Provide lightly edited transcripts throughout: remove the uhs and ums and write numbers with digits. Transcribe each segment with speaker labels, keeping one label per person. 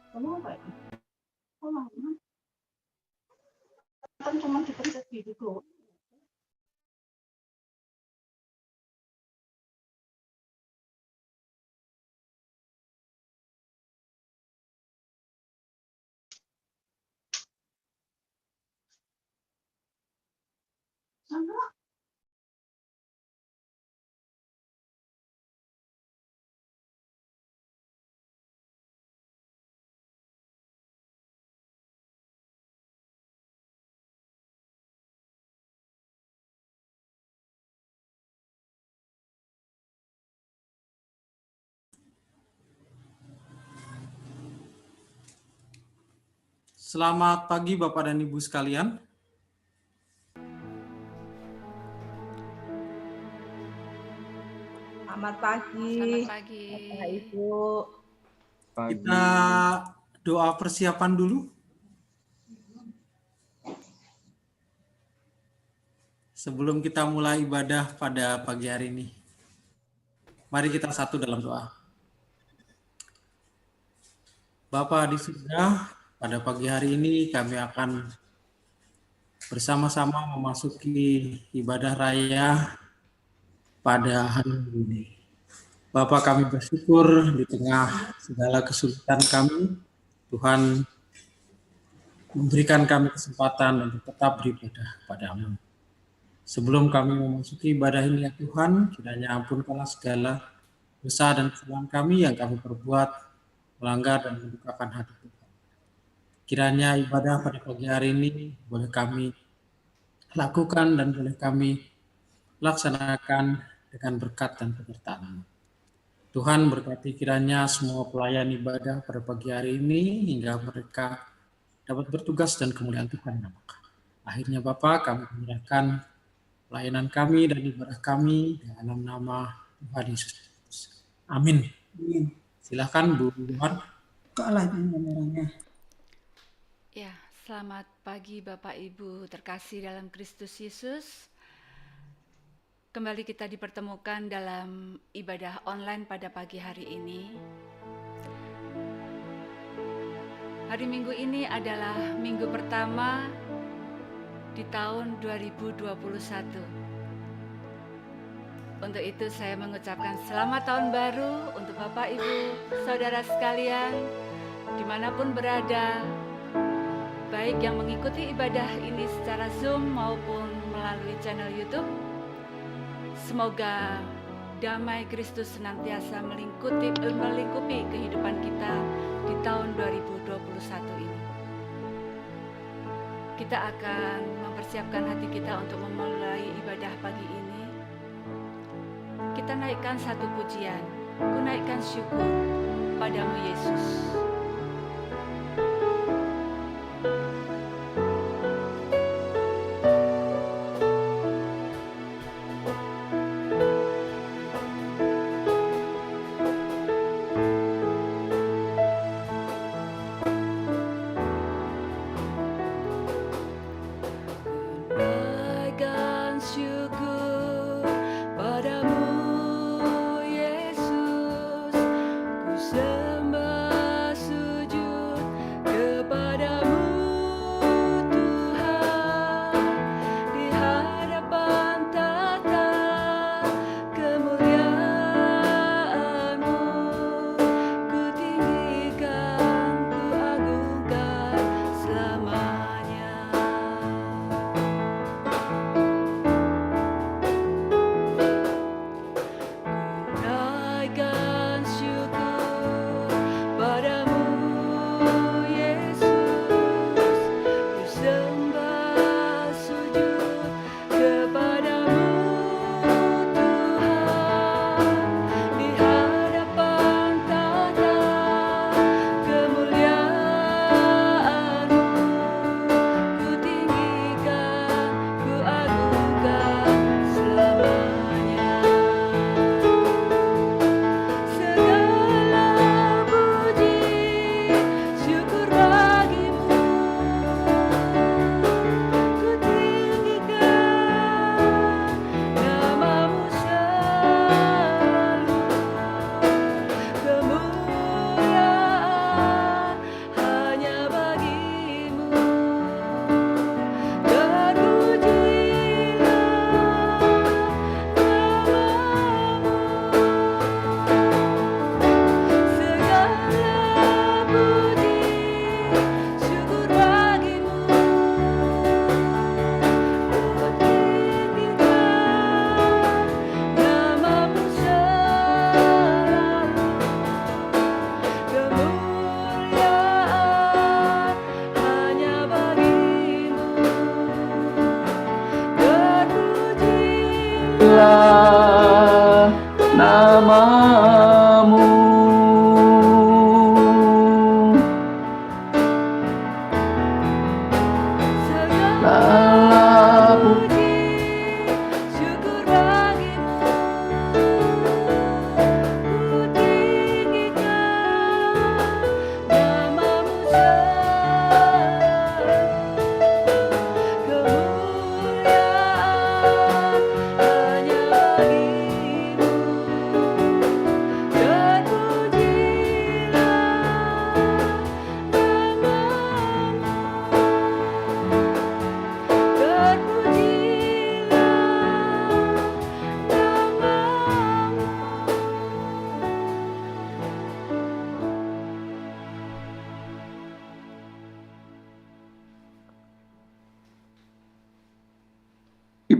Speaker 1: Kamu apa ini? Oh, lama. Kan cuma dipencet gitu tuh. Sana.
Speaker 2: Selamat pagi Bapak dan Ibu sekalian.
Speaker 3: Selamat pagi.
Speaker 4: Selamat pagi.
Speaker 3: Bapak Ibu.
Speaker 2: Kita doa persiapan dulu. Sebelum kita mulai ibadah pada pagi hari ini. Mari kita satu dalam doa. Bapa di surga, pada pagi hari ini kami akan bersama-sama memasuki ibadah raya pada hari ini. Bapa, kami bersyukur di tengah segala kesulitan kami, Tuhan memberikan kami kesempatan untuk tetap beribadah padamu. Sebelum kami memasuki ibadah ini ya Tuhan, kiranya ampunkanlah segala dosa dan kesalahan kami yang kami perbuat, melanggar dan mendukakan hati Tuhan. Kiranya ibadah pada pagi hari ini boleh kami lakukan dan boleh kami laksanakan dengan berkat dan penyertaan. Tuhan berkati kiranya semua pelayan ibadah pada pagi hari ini hingga mereka dapat bertugas dan kemuliaan Tuhan. Akhirnya Bapa, kami menyerahkan pelayanan kami dan ibadah kami dalam nama Tuhan Yesus Kristus. Amin. Silakan Bu Johan.
Speaker 4: Ya, selamat pagi Bapak Ibu terkasih dalam Kristus Yesus. Kembali kita dipertemukan dalam ibadah online pada pagi hari ini. Hari Minggu ini adalah minggu pertama di tahun 2021. Untuk itu saya mengucapkan selamat tahun baru untuk Bapak Ibu, saudara sekalian, dimanapun berada, baik yang mengikuti ibadah ini secara Zoom maupun melalui channel YouTube. Semoga damai Kristus senantiasa melingkupi kehidupan kita di tahun 2021 ini. Kita akan mempersiapkan hati kita untuk memulai ibadah pagi ini. Kita naikkan satu pujian, ku naikkan syukur padamu Yesus.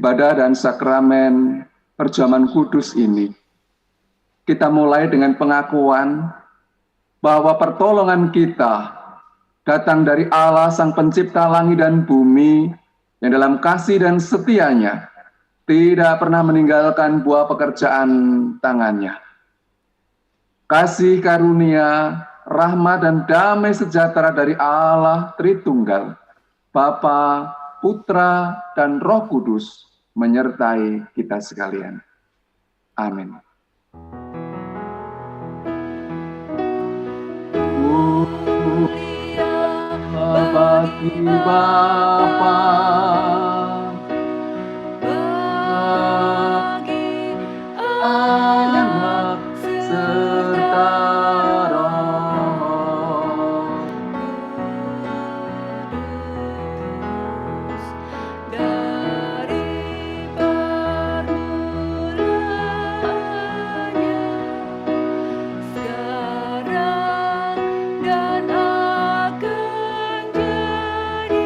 Speaker 3: ibadah dan sakramen perjamuan kudus ini, kita mulai dengan pengakuan bahwa pertolongan kita datang dari Allah Sang Pencipta langit dan bumi yang dalam kasih dan setianya tidak pernah meninggalkan buah pekerjaan tangannya. Kasih karunia, rahmat dan damai sejahtera dari Allah Tritunggal, Bapa, Putra, dan Roh Kudus menyertai kita sekalian. Amin. Bagi Bapa, bagi Anak, serta Roh Kudus, dari permulaan sekarang dan akan jadi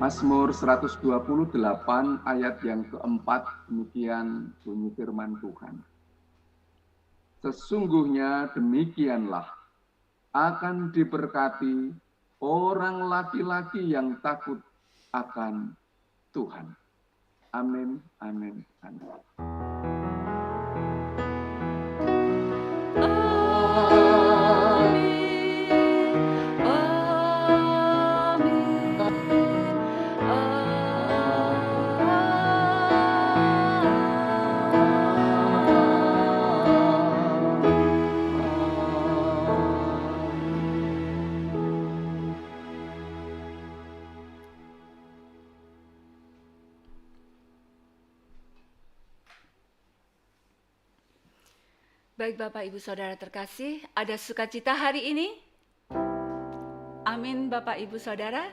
Speaker 3: Mazmur 128 ayat yang keempat, demikian bunyi firman Tuhan. Sesungguhnya demikianlah akan diberkati orang laki-laki yang takut akan Tuhan. Amin, amin, amin.
Speaker 4: Baik Bapak Ibu Saudara terkasih, ada sukacita hari ini? Amin Bapak Ibu Saudara.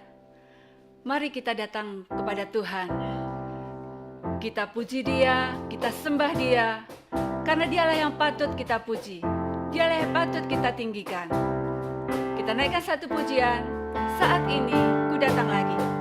Speaker 4: Mari kita datang kepada Tuhan. Kita puji Dia, kita sembah Dia, karena Dialah yang patut kita puji. Dialah yang patut kita tinggikan. Kita naikkan satu pujian, saat ini ku datang lagi.
Speaker 3: Amin.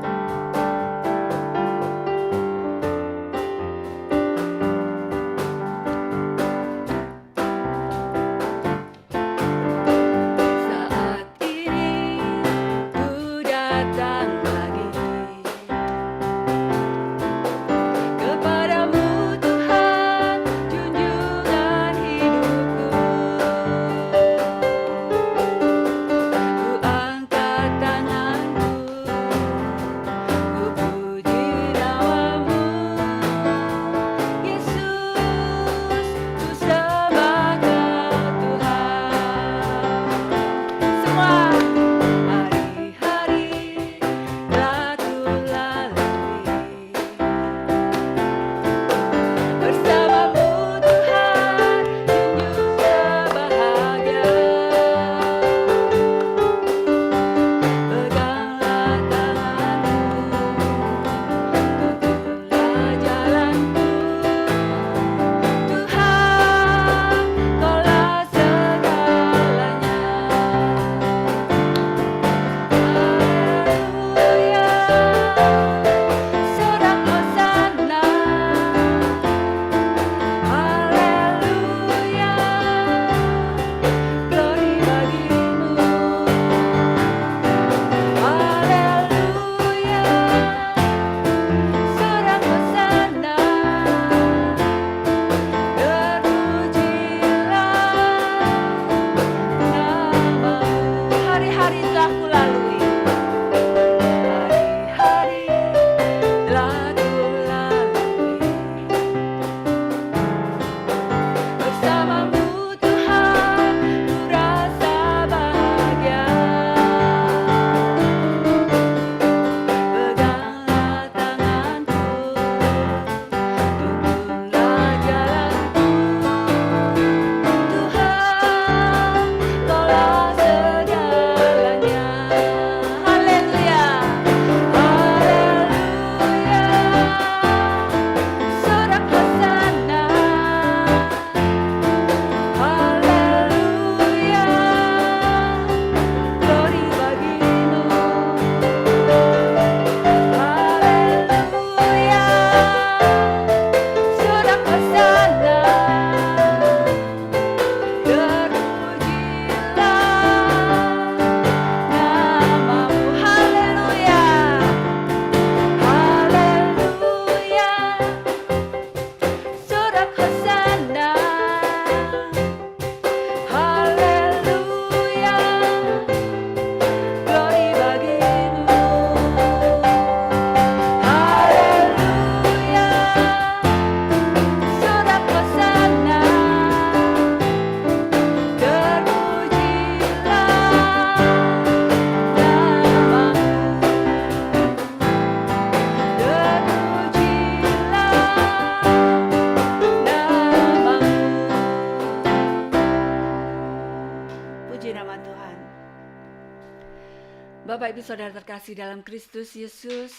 Speaker 4: Bapak Ibu Saudara terkasih dalam Kristus Yesus,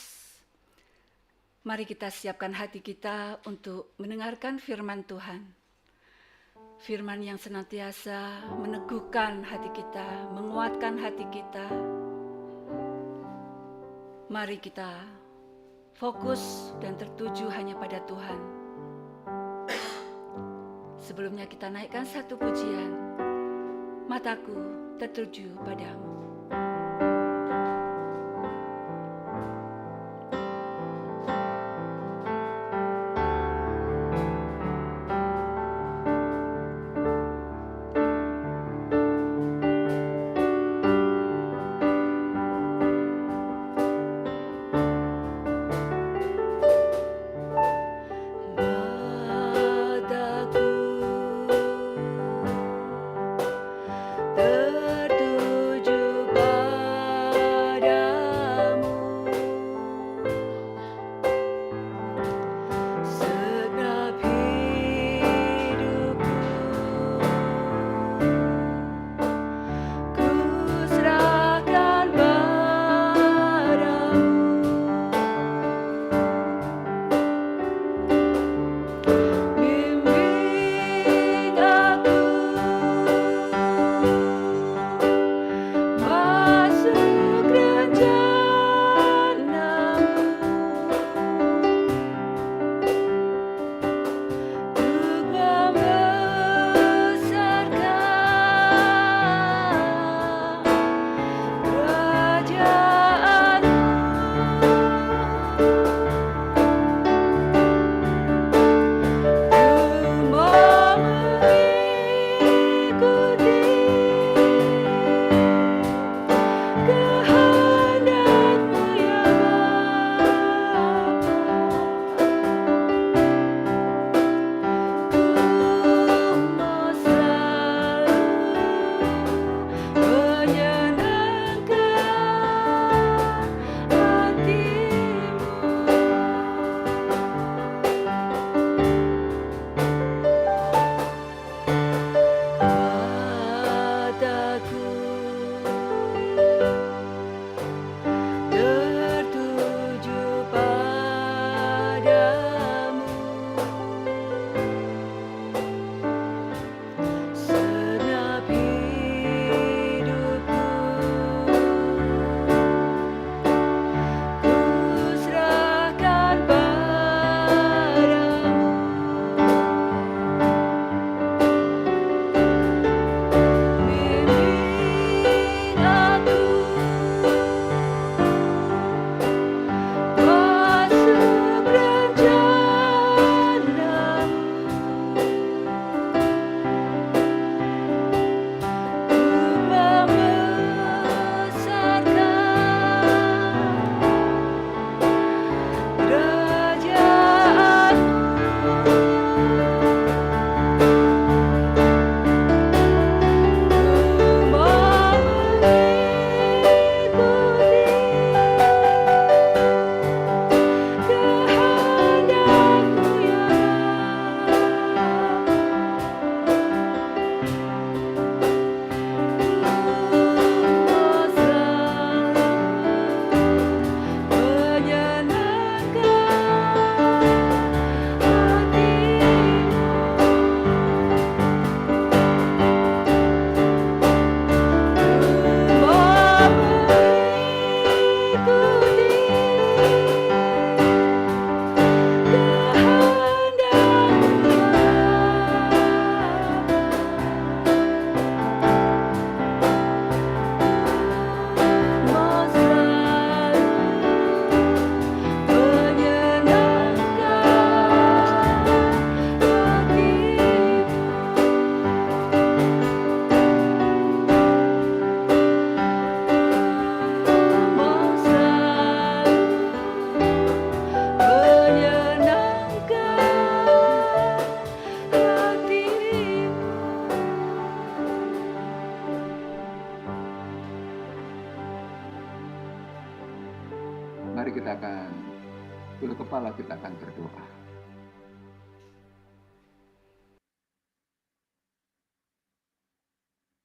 Speaker 4: mari kita siapkan hati kita untuk mendengarkan firman Tuhan. Firman yang senantiasa meneguhkan hati kita, menguatkan hati kita. Mari kita fokus dan tertuju hanya pada Tuhan. Sebelumnya kita naikkan satu pujian, mataku tertuju padamu. Tertuju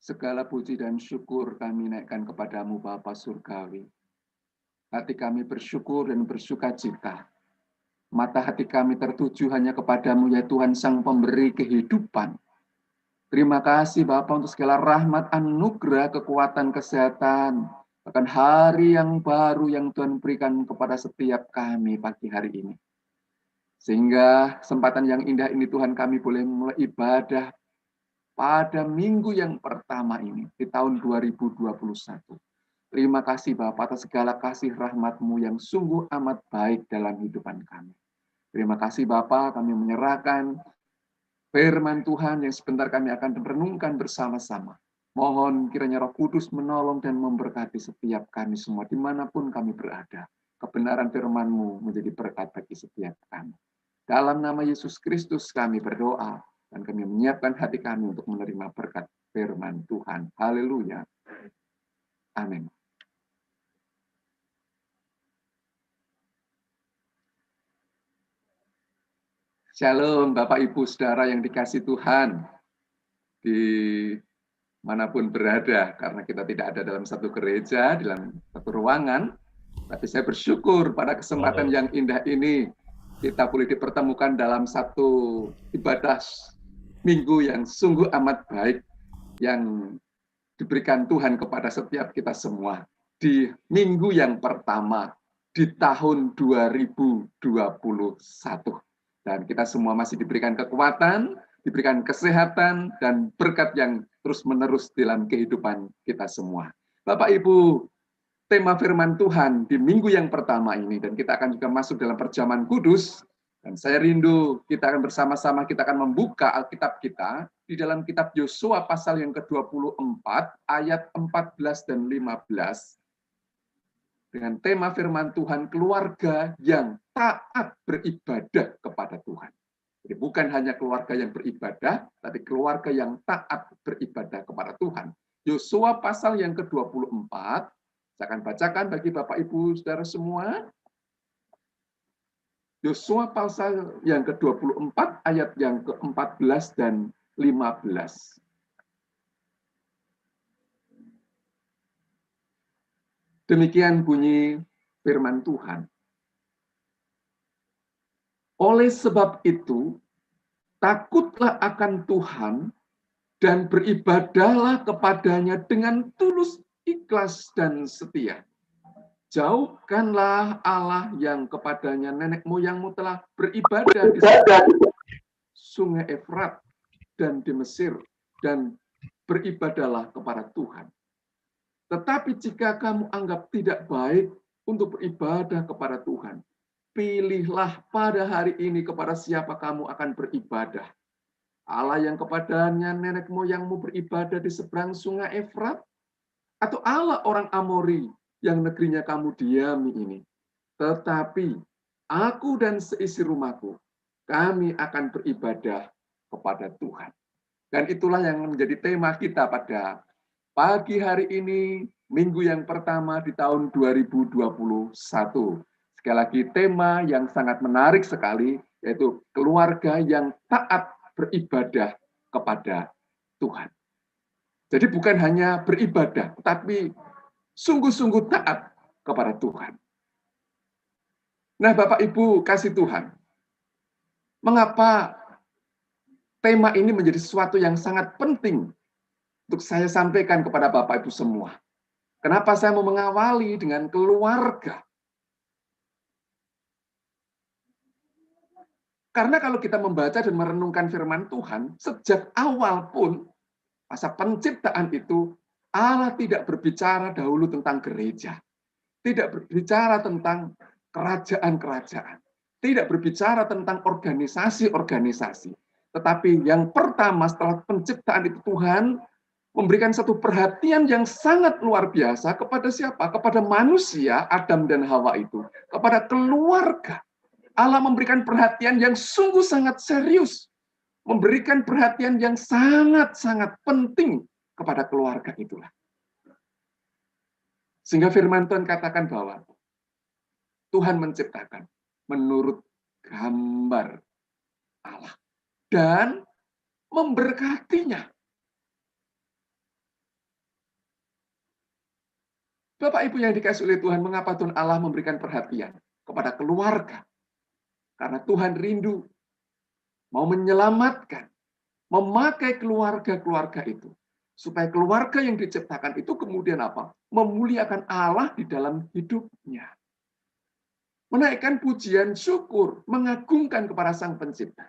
Speaker 3: Segala puji dan syukur kami naikkan kepadamu Bapa Surgawi. Hati kami bersyukur dan bersuka cita. Mata hati kami tertuju hanya kepadamu ya Tuhan Sang Pemberi kehidupan. Terima kasih Bapa untuk segala rahmat, anugerah, kekuatan, kesehatan. Bahkan hari yang baru yang Tuhan berikan kepada setiap kami pagi hari ini. Sehingga kesempatan yang indah ini Tuhan kami boleh mulai ibadah pada minggu yang pertama ini di tahun 2021. Terima kasih Bapa atas segala kasih rahmat-Mu yang sungguh amat baik dalam kehidupan kami. Terima kasih Bapa, kami menyerahkan firman Tuhan yang sebentar kami akan renungkan bersama-sama. Mohon kiranya Roh Kudus menolong dan memberkati setiap kami semua dimanapun kami berada. Kebenaran firman-Mu menjadi berkat bagi setiap kami. Dalam nama Yesus Kristus kami berdoa. Dan kami menyiapkan hati kami untuk menerima berkat firman Tuhan. Haleluya. Amin. Shalom Bapak Ibu Saudara yang dikasih Tuhan. Di manapun berada. Karena kita tidak ada dalam satu gereja, dalam satu ruangan. Tapi saya bersyukur pada kesempatan yang indah ini. Kita boleh dipertemukan dalam satu ibadah minggu yang sungguh amat baik yang diberikan Tuhan kepada setiap kita semua di minggu yang pertama di tahun 2021. Dan kita semua masih diberikan kekuatan, diberikan kesehatan, dan berkat yang terus-menerus dalam kehidupan kita semua. Bapak Ibu, tema firman Tuhan di minggu yang pertama ini, dan kita akan juga masuk dalam perjamuan kudus. Dan saya rindu kita akan bersama-sama, kita akan membuka Alkitab kita di dalam kitab Yosua pasal yang ke-24 ayat 14 dan 15 dengan tema firman Tuhan keluarga yang taat beribadah kepada Tuhan. Jadi bukan hanya keluarga yang beribadah, tapi keluarga yang taat beribadah kepada Tuhan. Yosua pasal yang ke-24, saya akan bacakan bagi Bapak Ibu Saudara semua. Yosua pasal yang ke-24 ayat yang ke-14 dan 15. Demikian bunyi firman Tuhan. Oleh sebab itu, takutlah akan Tuhan dan beribadahlah kepadanya dengan tulus, ikhlas, dan setia. Jauhkanlah Allah yang kepadanya nenek moyangmu telah beribadah di sungai Efrat dan di Mesir, dan beribadahlah kepada Tuhan. Tetapi jika kamu anggap tidak baik untuk beribadah kepada Tuhan, pilihlah pada hari ini kepada siapa kamu akan beribadah. Allah yang kepadanya nenek moyangmu beribadah di seberang sungai Efrat, atau Allah orang Amori yang negerinya kamu diami ini. Tetapi aku dan seisi rumahku, kami akan beribadah kepada Tuhan. Dan itulah yang menjadi tema kita pada pagi hari ini, minggu yang pertama di tahun 2021. Sekali lagi tema yang sangat menarik sekali, yaitu keluarga yang taat beribadah kepada Tuhan. Jadi bukan hanya beribadah, tetapi sungguh-sungguh taat kepada Tuhan. Nah, Bapak Ibu kasih Tuhan, mengapa tema ini menjadi sesuatu yang sangat penting untuk saya sampaikan kepada Bapak Ibu semua? Kenapa saya mau mengawali dengan keluarga? Karena kalau kita membaca dan merenungkan firman Tuhan, sejak awal pun, masa penciptaan itu, Allah tidak berbicara dahulu tentang gereja. Tidak berbicara tentang kerajaan-kerajaan. Tidak berbicara tentang organisasi-organisasi. Tetapi yang pertama setelah penciptaan itu Tuhan memberikan satu perhatian yang sangat luar biasa kepada siapa? Kepada manusia, Adam dan Hawa itu. Kepada keluarga. Allah memberikan perhatian yang sungguh sangat serius. Memberikan perhatian yang sangat-sangat penting kepada keluarga itulah. Sehingga firman Tuhan katakan bahwa Tuhan menciptakan menurut gambar Allah dan memberkatinya. Bapak Ibu yang dikasihi oleh Tuhan, mengapa Tuhan Allah memberikan perhatian kepada keluarga? Karena Tuhan rindu mau menyelamatkan, memakai keluarga-keluarga itu. Supaya keluarga yang diciptakan itu kemudian apa? Memuliakan Allah di dalam hidupnya. Menaikkan pujian syukur, mengagungkan kepada Sang Pencipta.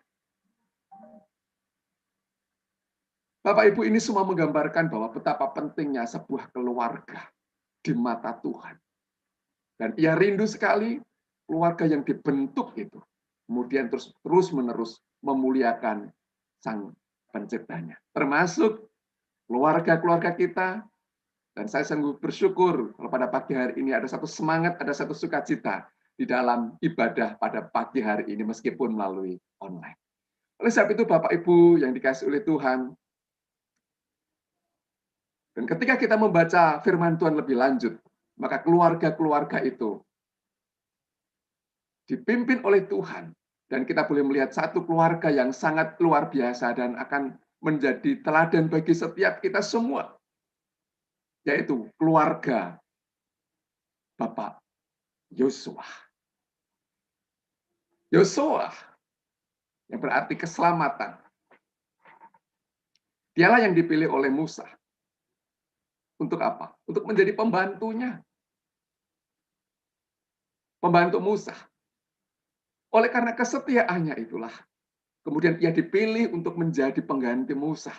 Speaker 3: Bapak Ibu, ini semua menggambarkan bahwa betapa pentingnya sebuah keluarga di mata Tuhan. Dan ia rindu sekali keluarga yang dibentuk itu. Kemudian terus-menerus memuliakan Sang Penciptanya. Termasuk keluarga-keluarga kita. Dan saya sungguh bersyukur kalau pada pagi hari ini ada satu semangat, ada satu sukacita di dalam ibadah pada pagi hari ini meskipun melalui online. Oleh sebab itu Bapak Ibu yang dikasihi oleh Tuhan, dan ketika kita membaca firman Tuhan lebih lanjut, maka keluarga-keluarga itu dipimpin oleh Tuhan. Dan kita boleh melihat satu keluarga yang sangat luar biasa dan akan menjadi teladan bagi setiap kita semua. Yaitu keluarga Bapak Yosua. Yosua yang berarti keselamatan. Dialah yang dipilih oleh Musa. Untuk apa? Untuk menjadi pembantunya. Pembantu Musa. Oleh karena kesetiaannya itulah, kemudian ia dipilih untuk menjadi pengganti Musa.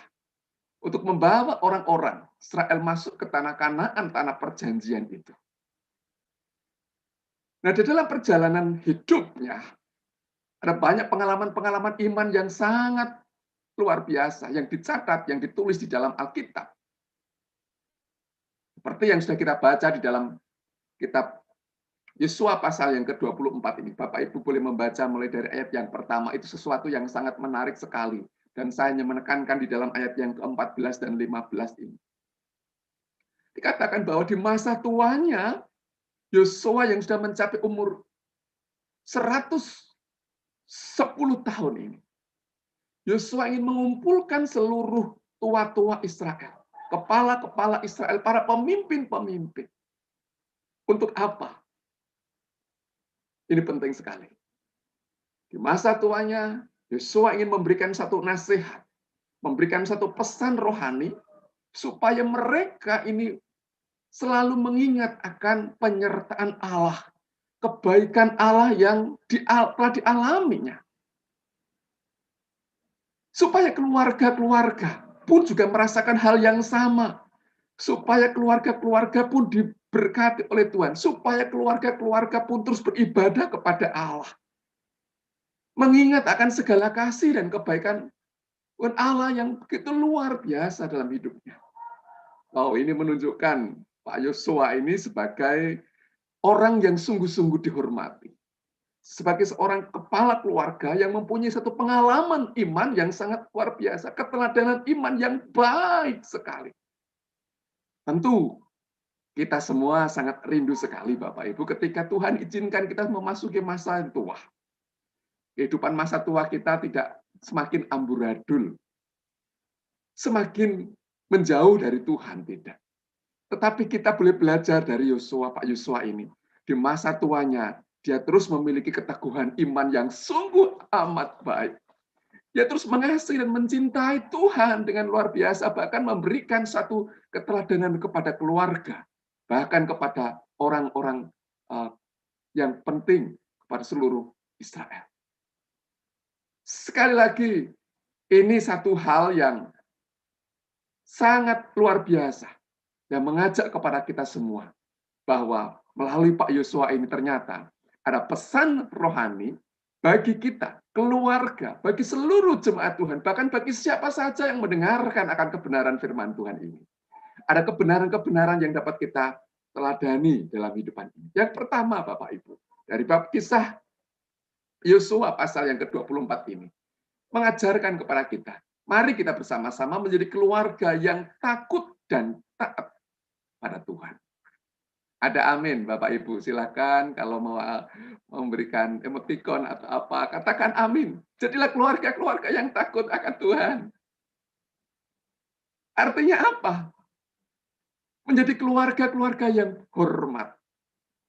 Speaker 3: Untuk membawa orang-orang Israel masuk ke tanah Kanaan, tanah perjanjian itu. Nah, di dalam perjalanan hidupnya, ada banyak pengalaman-pengalaman iman yang sangat luar biasa, yang dicatat, yang ditulis di dalam Alkitab. Seperti yang sudah kita baca di dalam kitab Yosua pasal yang ke-24 ini. Bapak Ibu boleh membaca mulai dari ayat yang pertama, itu sesuatu yang sangat menarik sekali. Dan saya hanya menekankan di dalam ayat yang ke-14 dan 15 ini. Dikatakan bahwa di masa tuanya, Yosua yang sudah mencapai umur 110 tahun ini. Yosua ingin mengumpulkan seluruh tua-tua Israel. Kepala-kepala Israel, para pemimpin-pemimpin. Untuk apa? Ini penting sekali. Di masa tuanya, Yosua ingin memberikan satu nasihat, memberikan satu pesan rohani, supaya mereka ini selalu mengingat akan penyertaan Allah, kebaikan Allah yang telah dialaminya. Supaya keluarga-keluarga pun juga merasakan hal yang sama. Supaya keluarga-keluarga pun diberkati oleh Tuhan. Supaya keluarga-keluarga pun terus beribadah kepada Allah. Mengingat akan segala kasih dan kebaikan Tuhan Allah yang begitu luar biasa dalam hidupnya. Oh, ini menunjukkan Pak Yosua ini sebagai orang yang sungguh-sungguh dihormati. Sebagai seorang kepala keluarga yang mempunyai satu pengalaman iman yang sangat luar biasa. Keteladanan iman yang baik sekali. Tentu, kita semua sangat rindu sekali Bapak Ibu ketika Tuhan izinkan kita memasuki masa tua. Kehidupan masa tua kita tidak semakin amburadul. Semakin menjauh dari Tuhan, tidak. Tetapi kita boleh belajar dari Yosua, Pak Yosua ini. Di masa tuanya, dia terus memiliki keteguhan iman yang sungguh amat baik. Dia terus mengasihi dan mencintai Tuhan dengan luar biasa, bahkan memberikan satu keteladanan kepada keluarga, bahkan kepada orang-orang yang penting kepada seluruh Israel. Sekali lagi, ini satu hal yang sangat luar biasa dan mengajak kepada kita semua bahwa melalui Pak Yosua ini ternyata ada pesan rohani bagi kita, keluarga, bagi seluruh jemaat Tuhan, bahkan bagi siapa saja yang mendengarkan akan kebenaran firman Tuhan ini. Ada kebenaran-kebenaran yang dapat kita teladani dalam hidupan ini. Yang pertama, Bapak Ibu, dari bab kisah Yosua pasal yang ke-24 ini, mengajarkan kepada kita, mari kita bersama-sama menjadi keluarga yang takut dan taat pada Tuhan. Ada amin, Bapak Ibu. Silakan kalau mau memberikan emotikon atau apa, katakan amin. Jadilah keluarga-keluarga yang takut akan Tuhan. Artinya apa? menjadi keluarga-keluarga yang hormat,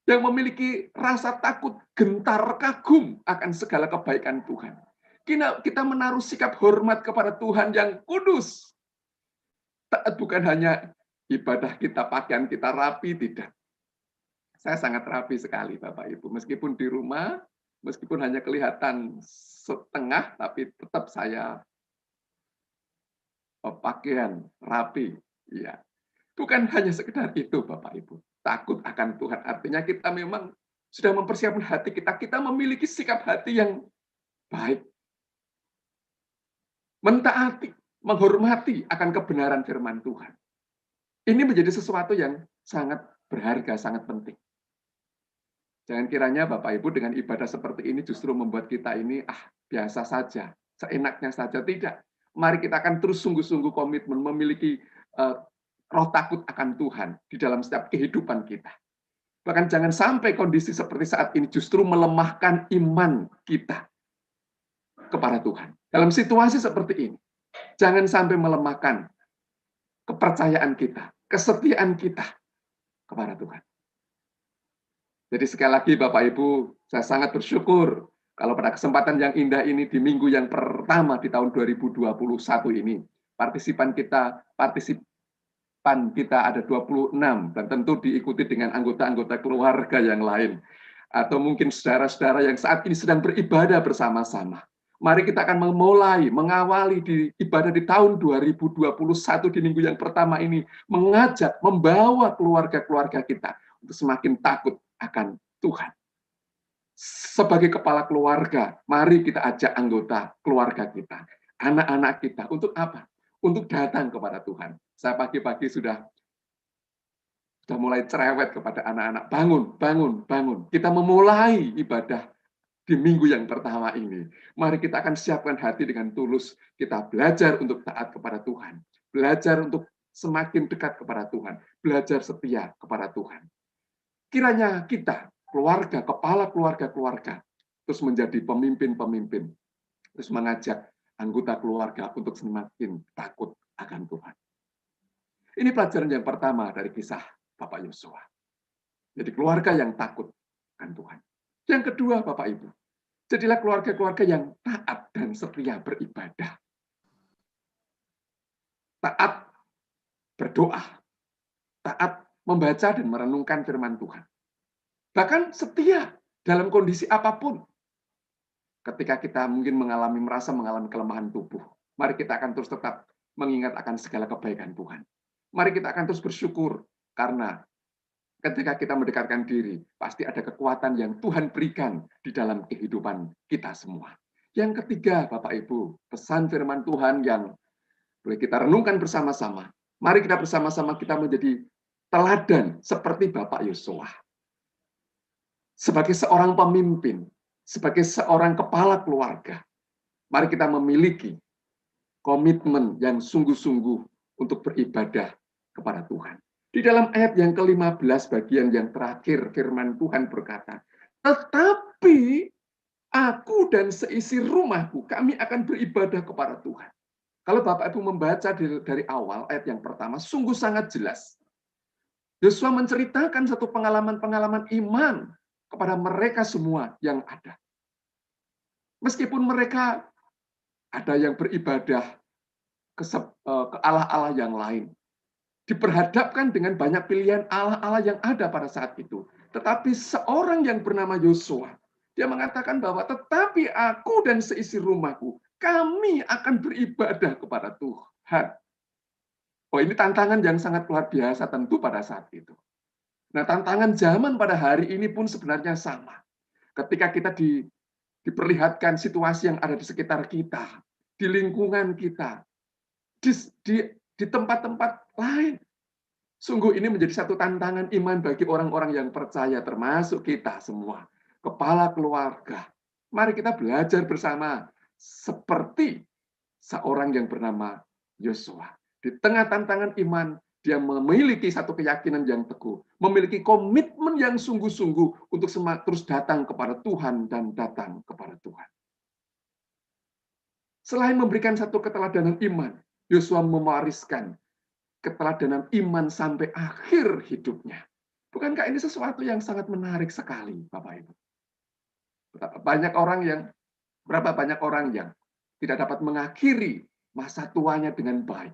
Speaker 3: yang memiliki rasa takut, gentar, kagum akan segala kebaikan Tuhan. Kita menaruh sikap hormat kepada Tuhan yang kudus. Taat bukan hanya ibadah kita, pakaian kita rapi, tidak. Saya sangat rapi sekali, Bapak Ibu. Meskipun di rumah, meskipun hanya kelihatan setengah, tapi tetap saya pakaian rapi. Ya. Bukan hanya sekedar itu, Bapak Ibu. Takut akan Tuhan. Artinya kita memang sudah mempersiapkan hati kita. Kita memiliki sikap hati yang baik. Mentaati, menghormati akan kebenaran firman Tuhan. Ini menjadi sesuatu yang sangat berharga, sangat penting. Jangan kiranya Bapak Ibu dengan ibadah seperti ini justru membuat kita ini biasa saja, seenaknya saja. Tidak. Mari kita akan terus sungguh-sungguh komitmen memiliki roh takut akan Tuhan di dalam setiap kehidupan kita. Bahkan jangan sampai kondisi seperti saat ini justru melemahkan iman kita kepada Tuhan. Dalam situasi seperti ini, jangan sampai melemahkan kepercayaan kita, kesetiaan kita kepada Tuhan. Jadi sekali lagi Bapak Ibu, saya sangat bersyukur kalau pada kesempatan yang indah ini di minggu yang pertama di tahun 2021 ini, partisipan kita ada 26 dan tentu diikuti dengan anggota-anggota keluarga yang lain. Atau mungkin saudara-saudara yang saat ini sedang beribadah bersama-sama. Mari kita akan mengawali di ibadah di tahun 2021 di minggu yang pertama ini, mengajak, membawa keluarga-keluarga kita untuk semakin takut akan Tuhan. Sebagai kepala keluarga, mari kita ajak anggota keluarga kita, anak-anak kita, untuk apa? Untuk datang kepada Tuhan. Saya pagi-pagi sudah mulai cerewet kepada anak-anak, bangun. Kita memulai ibadah di minggu yang pertama ini. Mari kita akan siapkan hati dengan tulus. Kita belajar untuk taat kepada Tuhan. Belajar untuk semakin dekat kepada Tuhan. Belajar setia kepada Tuhan. Kiranya kita, keluarga, kepala keluarga-keluarga, terus menjadi pemimpin-pemimpin. Terus mengajak anggota keluarga untuk semakin takut akan Tuhan. Ini pelajaran yang pertama dari kisah Bapak Yosua. Jadi keluarga yang takut akan Tuhan. Yang kedua, Bapak Ibu, jadilah keluarga-keluarga yang taat dan setia beribadah. Taat berdoa. Taat membaca dan merenungkan firman Tuhan. Bahkan setia dalam kondisi apapun. Ketika kita mungkin merasa mengalami kelemahan tubuh, mari kita akan terus tetap mengingat akan segala kebaikan Tuhan. Mari kita akan terus bersyukur karena ketika kita mendekatkan diri, pasti ada kekuatan yang Tuhan berikan di dalam kehidupan kita semua. Yang ketiga, Bapak Ibu, pesan firman Tuhan yang boleh kita renungkan bersama-sama. Mari kita bersama-sama kita menjadi teladan seperti Bapak Yosua. Sebagai seorang pemimpin, sebagai seorang kepala keluarga, mari kita memiliki komitmen yang sungguh-sungguh untuk beribadah kepada Tuhan. Di dalam ayat yang ke-15 bagian yang terakhir firman Tuhan berkata, tetapi aku dan seisi rumahku, kami akan beribadah kepada Tuhan. Kalau Bapak Ibu membaca dari awal ayat yang pertama, sungguh sangat jelas. Yosua menceritakan satu pengalaman-pengalaman iman kepada mereka semua yang ada. Meskipun mereka ada yang beribadah ke Allah-Allah yang lain, diperhadapkan dengan banyak pilihan Allah-Allah yang ada pada saat itu. Tetapi seorang yang bernama Yosua, dia mengatakan bahwa tetapi aku dan seisi rumahku, kami akan beribadah kepada Tuhan. Oh, ini tantangan yang sangat luar biasa tentu pada saat itu. Nah, tantangan zaman pada hari ini pun sebenarnya sama. Ketika kita diperlihatkan situasi yang ada di sekitar kita, di lingkungan kita, di tempat-tempat lain. Sungguh ini menjadi satu tantangan iman bagi orang-orang yang percaya, termasuk kita semua, kepala keluarga. Mari kita belajar bersama seperti seorang yang bernama Yosua. Di tengah tantangan iman, dia memiliki satu keyakinan yang teguh, memiliki komitmen yang sungguh-sungguh untuk terus datang kepada Tuhan dan datang kepada Tuhan. Selain memberikan satu keteladanan iman, Yosua mewariskan keteladanan iman sampai akhir hidupnya. Bukankah ini sesuatu yang sangat menarik sekali, Bapak Ibu? Berapa banyak orang yang tidak dapat mengakhiri masa tuanya dengan baik.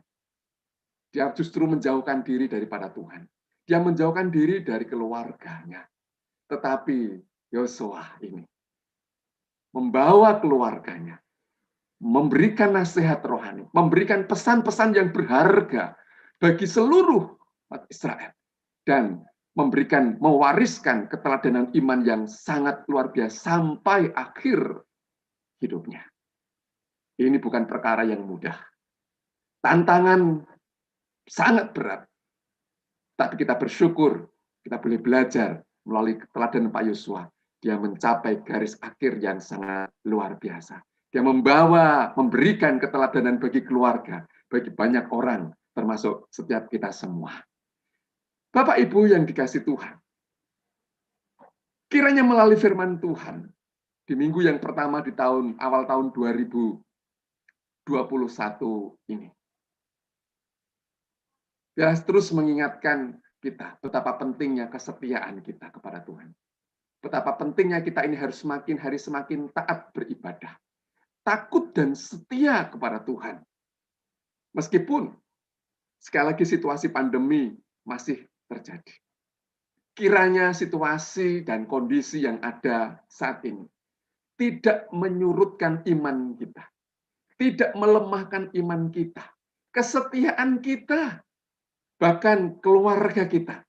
Speaker 3: Dia justru menjauhkan diri daripada Tuhan. Dia menjauhkan diri dari keluarganya. Tetapi Yosua ini membawa keluarganya, memberikan nasihat rohani, memberikan pesan-pesan yang berharga bagi seluruh umat Israel, dan mewariskan keteladanan iman yang sangat luar biasa sampai akhir hidupnya. Ini bukan perkara yang mudah. Tantangan sangat berat. Tapi kita bersyukur, kita boleh belajar melalui keteladanan Pak Yosua. Dia mencapai garis akhir yang sangat luar biasa. Dia memberikan keteladanan bagi keluarga, bagi banyak orang, termasuk setiap kita semua. Bapak Ibu yang dikasih Tuhan, kiranya melalui firman Tuhan, di minggu yang pertama di awal tahun 2021 ini, dia terus mengingatkan kita betapa pentingnya kesetiaan kita kepada Tuhan. Betapa pentingnya kita ini harus semakin hari semakin taat beribadah. Takut dan setia kepada Tuhan. Meskipun sekali lagi situasi pandemi masih terjadi. Kiranya situasi dan kondisi yang ada saat ini tidak menyurutkan iman kita. Tidak melemahkan iman kita. Kesetiaan kita. Bahkan keluarga kita.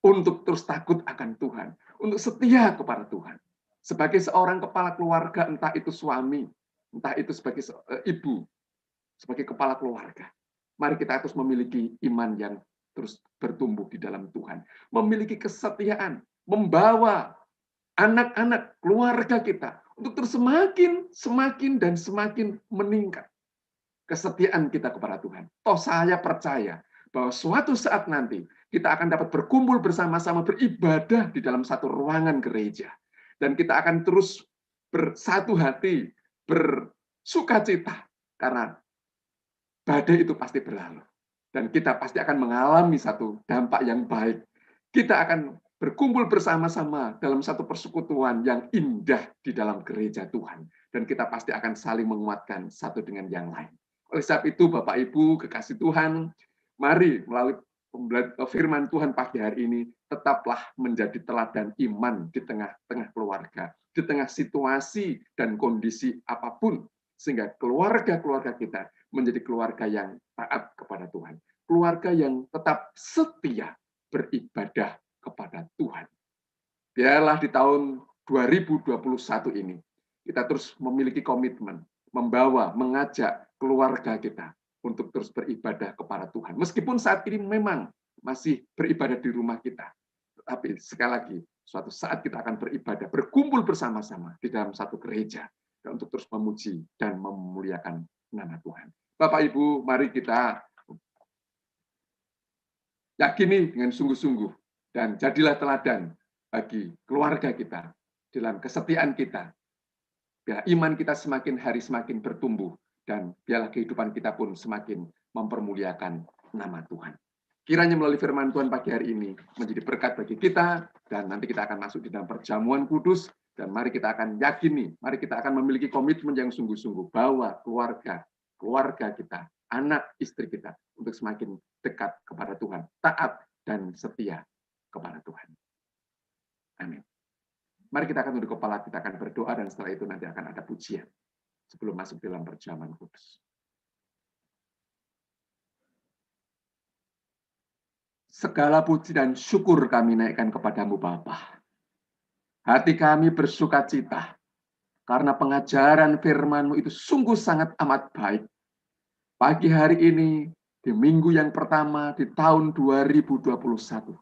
Speaker 3: Untuk terus takut akan Tuhan. Untuk setia kepada Tuhan. Sebagai seorang kepala keluarga, entah itu suami, entah itu sebagai ibu, sebagai kepala keluarga. Mari kita terus memiliki iman yang terus bertumbuh di dalam Tuhan. Memiliki kesetiaan, membawa anak-anak keluarga kita untuk terus semakin dan semakin meningkat kesetiaan kita kepada Tuhan. Toh saya percaya bahwa suatu saat nanti kita akan dapat berkumpul bersama-sama beribadah di dalam satu ruangan gereja. Dan kita akan terus bersatu hati, bersukacita, karena badai itu pasti berlalu. Dan kita pasti akan mengalami satu dampak yang baik. Kita akan berkumpul bersama-sama dalam satu persekutuan yang indah di dalam gereja Tuhan. Dan kita pasti akan saling menguatkan satu dengan yang lain. Oleh sebab itu, Bapak Ibu, kekasih Tuhan, mari melalui firman Tuhan pagi hari ini, tetaplah menjadi teladan iman di tengah-tengah keluarga, di tengah situasi dan kondisi apapun, sehingga keluarga-keluarga kita menjadi keluarga yang taat kepada Tuhan. Keluarga yang tetap setia beribadah kepada Tuhan. Biarlah di tahun 2021 ini, kita terus memiliki komitmen, mengajak keluarga kita untuk terus beribadah kepada Tuhan. Meskipun saat ini memang masih beribadah di rumah kita. Tapi sekali lagi, suatu saat kita akan beribadah, berkumpul bersama-sama di dalam satu gereja. Dan untuk terus memuji dan memuliakan nama Tuhan. Bapak Ibu, mari kita yakini dengan sungguh-sungguh dan jadilah teladan bagi keluarga kita dalam kesetiaan kita. Biar iman kita semakin hari semakin bertumbuh dan biarlah kehidupan kita pun semakin mempermuliakan nama Tuhan. Kiranya melalui firman Tuhan pagi hari ini menjadi berkat bagi kita dan nanti kita akan masuk di dalam perjamuan kudus. Dan mari kita akan yakini, mari kita akan memiliki komitmen yang sungguh-sungguh bahwa keluarga kita, anak istri kita untuk semakin dekat kepada Tuhan, taat dan setia kepada Tuhan. Amin. Mari kita akan tunduk kepala, kita akan berdoa dan setelah itu nanti akan ada pujian sebelum masuk dalam perjamuan kudus. Segala puji dan syukur kami naikkan kepadamu Bapa. Hati kami bersukacita karena pengajaran firman-Mu itu sungguh sangat amat baik. Pagi hari ini, di minggu yang pertama di tahun 2021.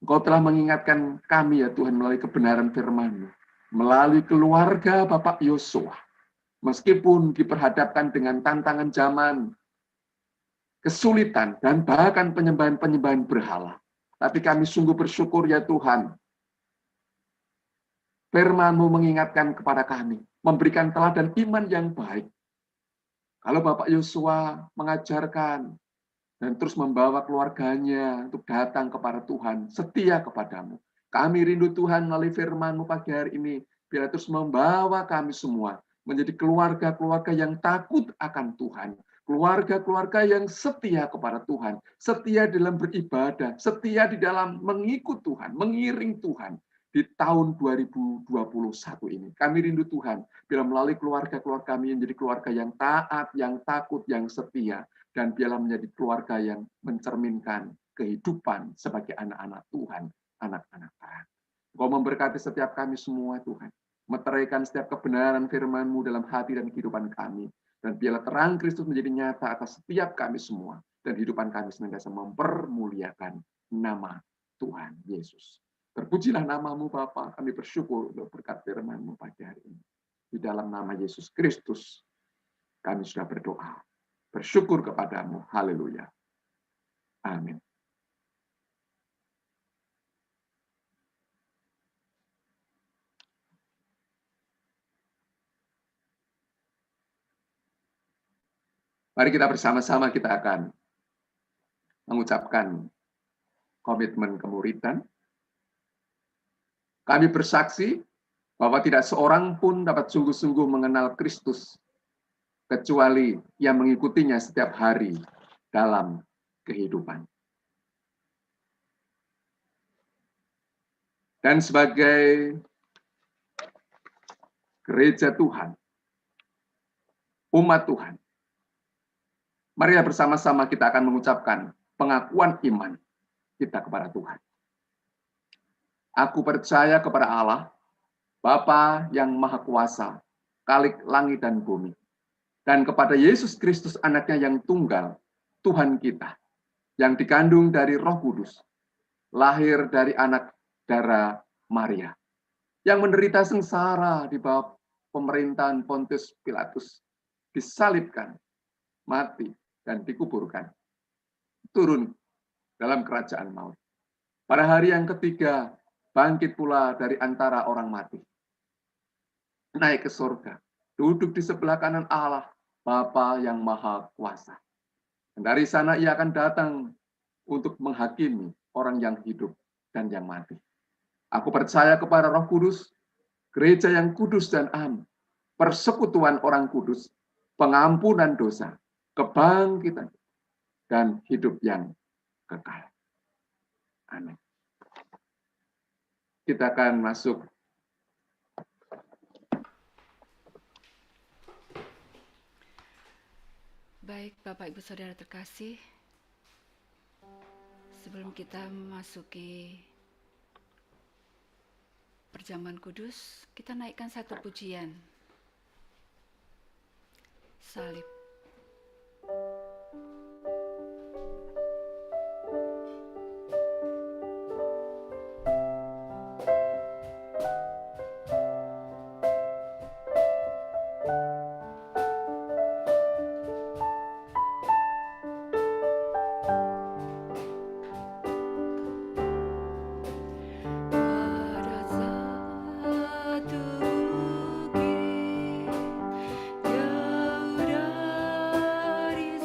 Speaker 3: Engkau telah mengingatkan kami ya Tuhan melalui kebenaran firman-Mu. Melalui keluarga Bapak Yosua. Meskipun diperhadapkan dengan tantangan zaman, kesulitan, dan bahkan penyembahan-penyembahan berhala. Tapi kami sungguh bersyukur ya Tuhan. Firman-Mu mengingatkan kepada kami, memberikan teladan iman yang baik. Kalau Bapak Yosua mengajarkan dan terus membawa keluarganya untuk datang kepada Tuhan, setia kepadamu. Kami rindu Tuhan melalui firman-Mu pagi hari ini, biar terus membawa kami semua menjadi keluarga-keluarga yang takut akan Tuhan, keluarga-keluarga yang setia kepada Tuhan, setia dalam beribadah, setia di dalam mengikut Tuhan, mengiring Tuhan di tahun 2021 ini. Kami rindu Tuhan, bila melalui keluarga-keluarga kami menjadi keluarga yang taat, yang takut, yang setia, dan biarlah menjadi keluarga yang mencerminkan kehidupan sebagai anak-anak Tuhan, anak-anak Tuhan. Engkau memberkati setiap kami semua Tuhan, meteraikan setiap kebenaran firman-Mu dalam hati dan kehidupan kami, dan biarlah terang Kristus menjadi nyata atas setiap kami semua, dan kehidupan kami senantiasa mempermuliakan nama Tuhan Yesus. Terpujilah nama-Mu Bapa, kami bersyukur untuk berkat firman-Mu pagi hari ini. Di dalam nama Yesus Kristus, kami sudah berdoa. Bersyukur kepadamu. Haleluya. Amin. Mari kita bersama-sama kita akan mengucapkan komitmen kemuridan. Kami bersaksi bahwa tidak seorang pun dapat sungguh-sungguh mengenal Kristus kecuali yang mengikutinya setiap hari dalam kehidupan. Dan sebagai gereja Tuhan, umat Tuhan, mari bersama-sama kita akan mengucapkan pengakuan iman kita kepada Tuhan. Aku percaya kepada Allah, Bapa yang Maha Kuasa, Khalik langit dan bumi, dan kepada Yesus Kristus anaknya yang tunggal, Tuhan kita, yang dikandung dari Roh Kudus, lahir dari anak darah Maria, yang menderita sengsara di bawah pemerintahan Pontius Pilatus, disalibkan, mati, dan dikuburkan, turun dalam kerajaan maut. Pada hari yang ketiga, bangkit pula dari antara orang mati, naik ke surga, duduk di sebelah kanan Allah, Bapa yang Maha Kuasa. Dan dari sana ia akan datang untuk menghakimi orang yang hidup dan yang mati. Aku percaya kepada Roh Kudus, gereja yang kudus dan am, persekutuan orang kudus, pengampunan dosa, kebangkitan, dan hidup yang kekal. Amin. Kita akan masuk
Speaker 4: Baik, Bapak Ibu Saudara terkasih, sebelum kita memasuki perjamuan kudus, kita naikkan satu pujian. Salib.
Speaker 5: Jauh dari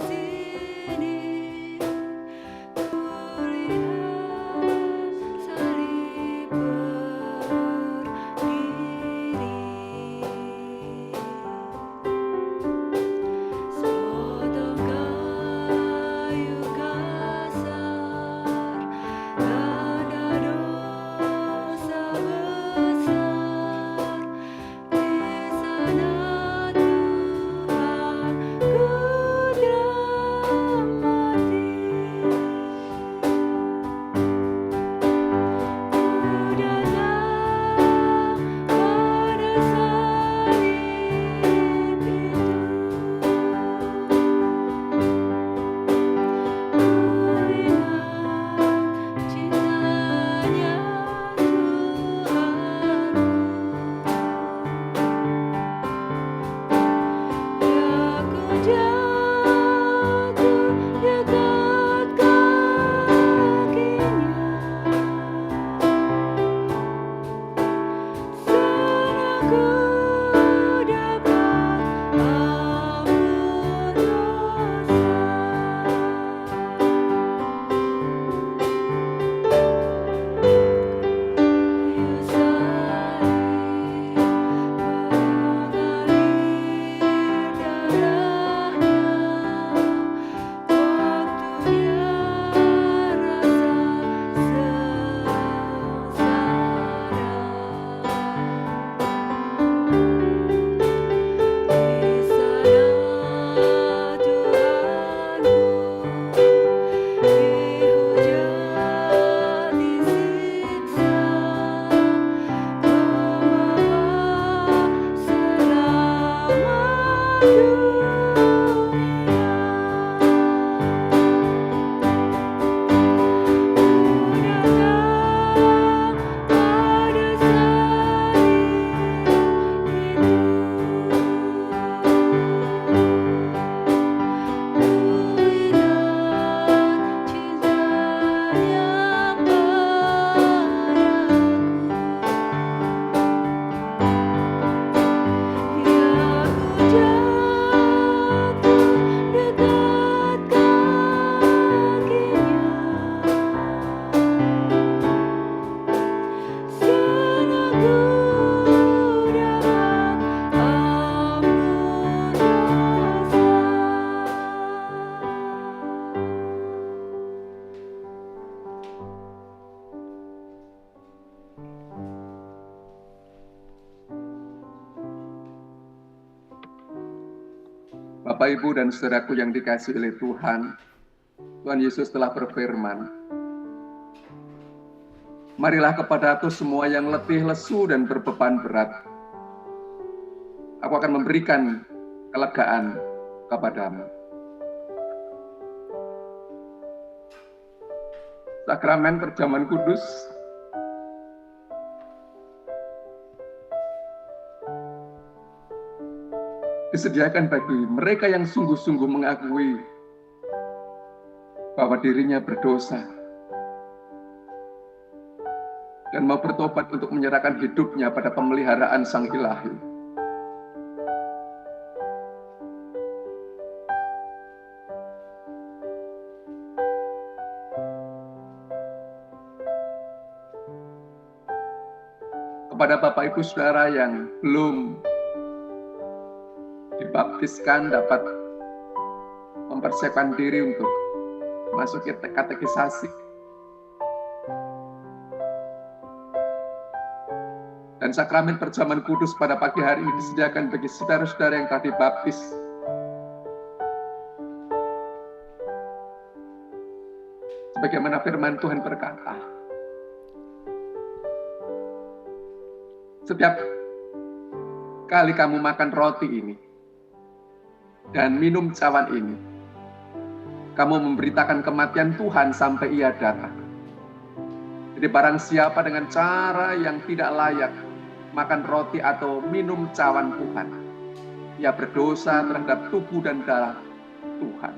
Speaker 3: Bapak, Ibu, dan saudaraku yang dikasihi oleh Tuhan, Tuhan Yesus telah berfirman, "Marilah kepadaku semua yang letih, lesu, dan berbeban berat. Aku akan memberikan kelegaan kepadamu." Sakramen perjamuan kudus disediakan bagi mereka yang sungguh-sungguh mengakui bahwa dirinya berdosa dan mau bertobat untuk menyerahkan hidupnya pada pemeliharaan Sang Ilahi. Kepada Bapak Ibu Saudara yang belum dibaptiskan, dapat mempersiapkan diri untuk masuk ke katekisasi. Dan sakramen perjamuan kudus pada pagi hari ini disediakan bagi saudara-saudara yang telah dibaptis. Sebagaimana firman Tuhan berkata, setiap kali kamu makan roti ini dan minum cawan ini, kamu memberitakan kematian Tuhan sampai Ia datang. Jadi barang siapa dengan cara yang tidak layak makan roti atau minum cawan Tuhan, ia berdosa terhadap tubuh dan darah Tuhan.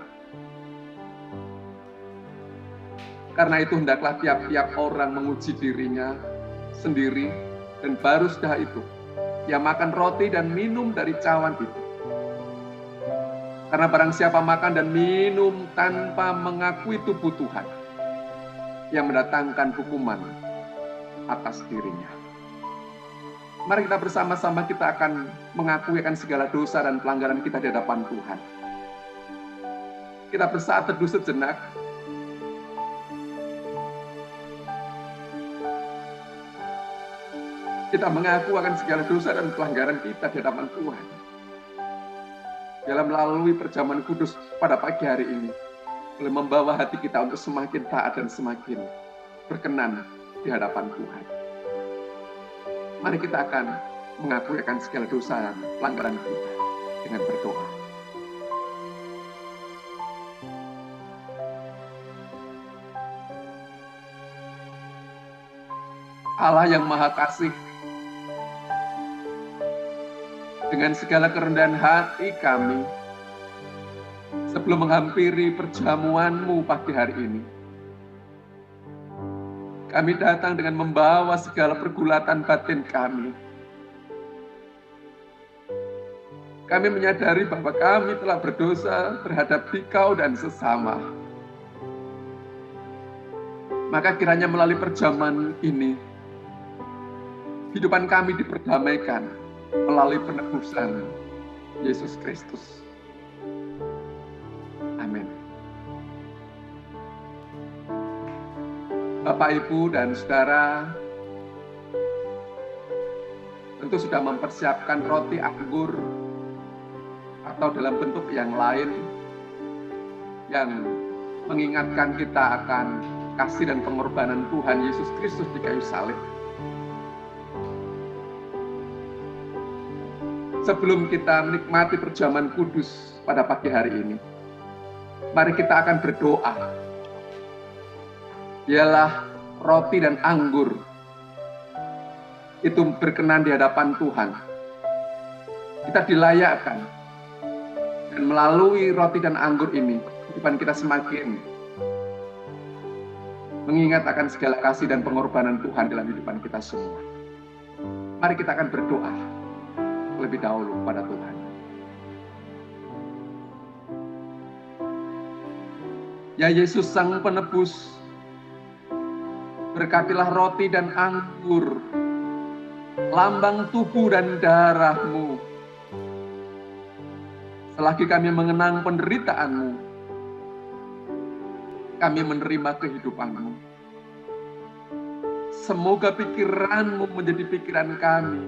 Speaker 3: Karena itu hendaklah tiap-tiap orang menguji dirinya sendiri, dan baru sudah itu ia makan roti dan minum dari cawan itu. Karena barang siapa makan dan minum tanpa mengakui tubuh Tuhan, yang mendatangkan hukuman atas dirinya. Mari kita bersama-sama, kita akan mengakui akan segala dosa dan pelanggaran kita di hadapan Tuhan. Kita bersaat teduh sejenak. Kita mengaku akan segala dosa dan pelanggaran kita di hadapan Tuhan. Dalam melalui perjamuan kudus pada pagi hari ini, boleh membawa hati kita untuk semakin taat dan semakin berkenan di hadapan Tuhan. Mari kita akan mengakui akan segala dosa dan pelanggaran kita dengan berdoa. Allah yang Maha Kasih, dengan segala kerendahan hati kami, sebelum menghampiri perjamuan-Mu pagi hari ini, kami datang dengan membawa segala pergulatan batin kami. Kami menyadari bahwa kami telah berdosa terhadap Dikau dan sesama. Maka kiranya melalui perjamuan ini, kehidupan kami diperdamaikan melalui penebusan Yesus Kristus. Amin. Bapak, Ibu, dan saudara tentu sudah mempersiapkan roti anggur atau dalam bentuk yang lain yang mengingatkan kita akan kasih dan pengorbanan Tuhan Yesus Kristus di kayu salib. sebelum kita menikmati perjamuan kudus pada pagi hari ini, mari kita akan berdoa. Dialah roti dan anggur itu berkenan di hadapan Tuhan. Kita dilayakkan, dan melalui roti dan anggur ini, kehidupan kita semakin mengingat akan segala kasih dan pengorbanan Tuhan dalam kehidupan kita semua. Mari kita akan berdoa lebih dahulu pada Tuhan. Ya Yesus Sang Penebus, berkatilah roti dan anggur, lambang tubuh dan darah-Mu. Selagi kami mengenang penderitaan-Mu, kami menerima kehidupan-Mu. Semoga pikiran-Mu menjadi pikiran kami,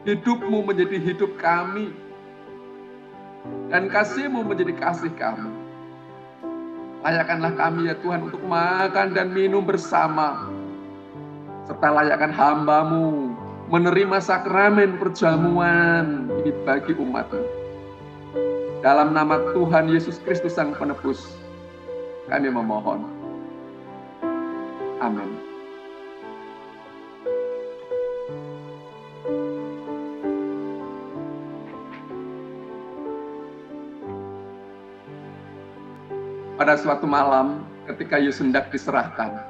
Speaker 3: hidup-Mu menjadi hidup kami, dan kasih-Mu menjadi kasih kami. Layakkanlah kami ya Tuhan untuk makan dan minum bersama, serta layakkan hamba-Mu menerima sakramen perjamuan ini bagi umat-Mu. Dalam nama Tuhan Yesus Kristus Sang Penebus, kami memohon. Amin. Pada suatu malam, ketika Yesus hendak diserahkan,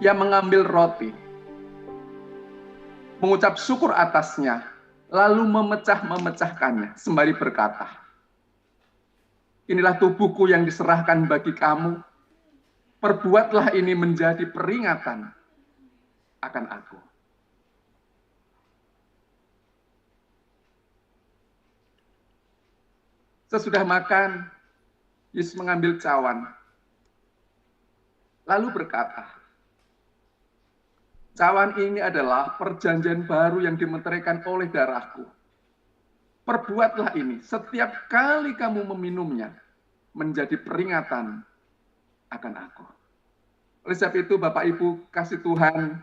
Speaker 3: Ia mengambil roti, mengucap syukur atasnya, lalu memecahkannya, sembari berkata, "Inilah tubuhku yang diserahkan bagi kamu. Perbuatlah ini menjadi peringatan akan aku." Sesudah makan, Yesus mengambil cawan, lalu berkata, "Cawan ini adalah perjanjian baru yang dimeteraikan oleh darahku. Perbuatlah ini setiap kali kamu meminumnya menjadi peringatan akan aku." Oleh sebab itu, Bapak Ibu kasih Tuhan,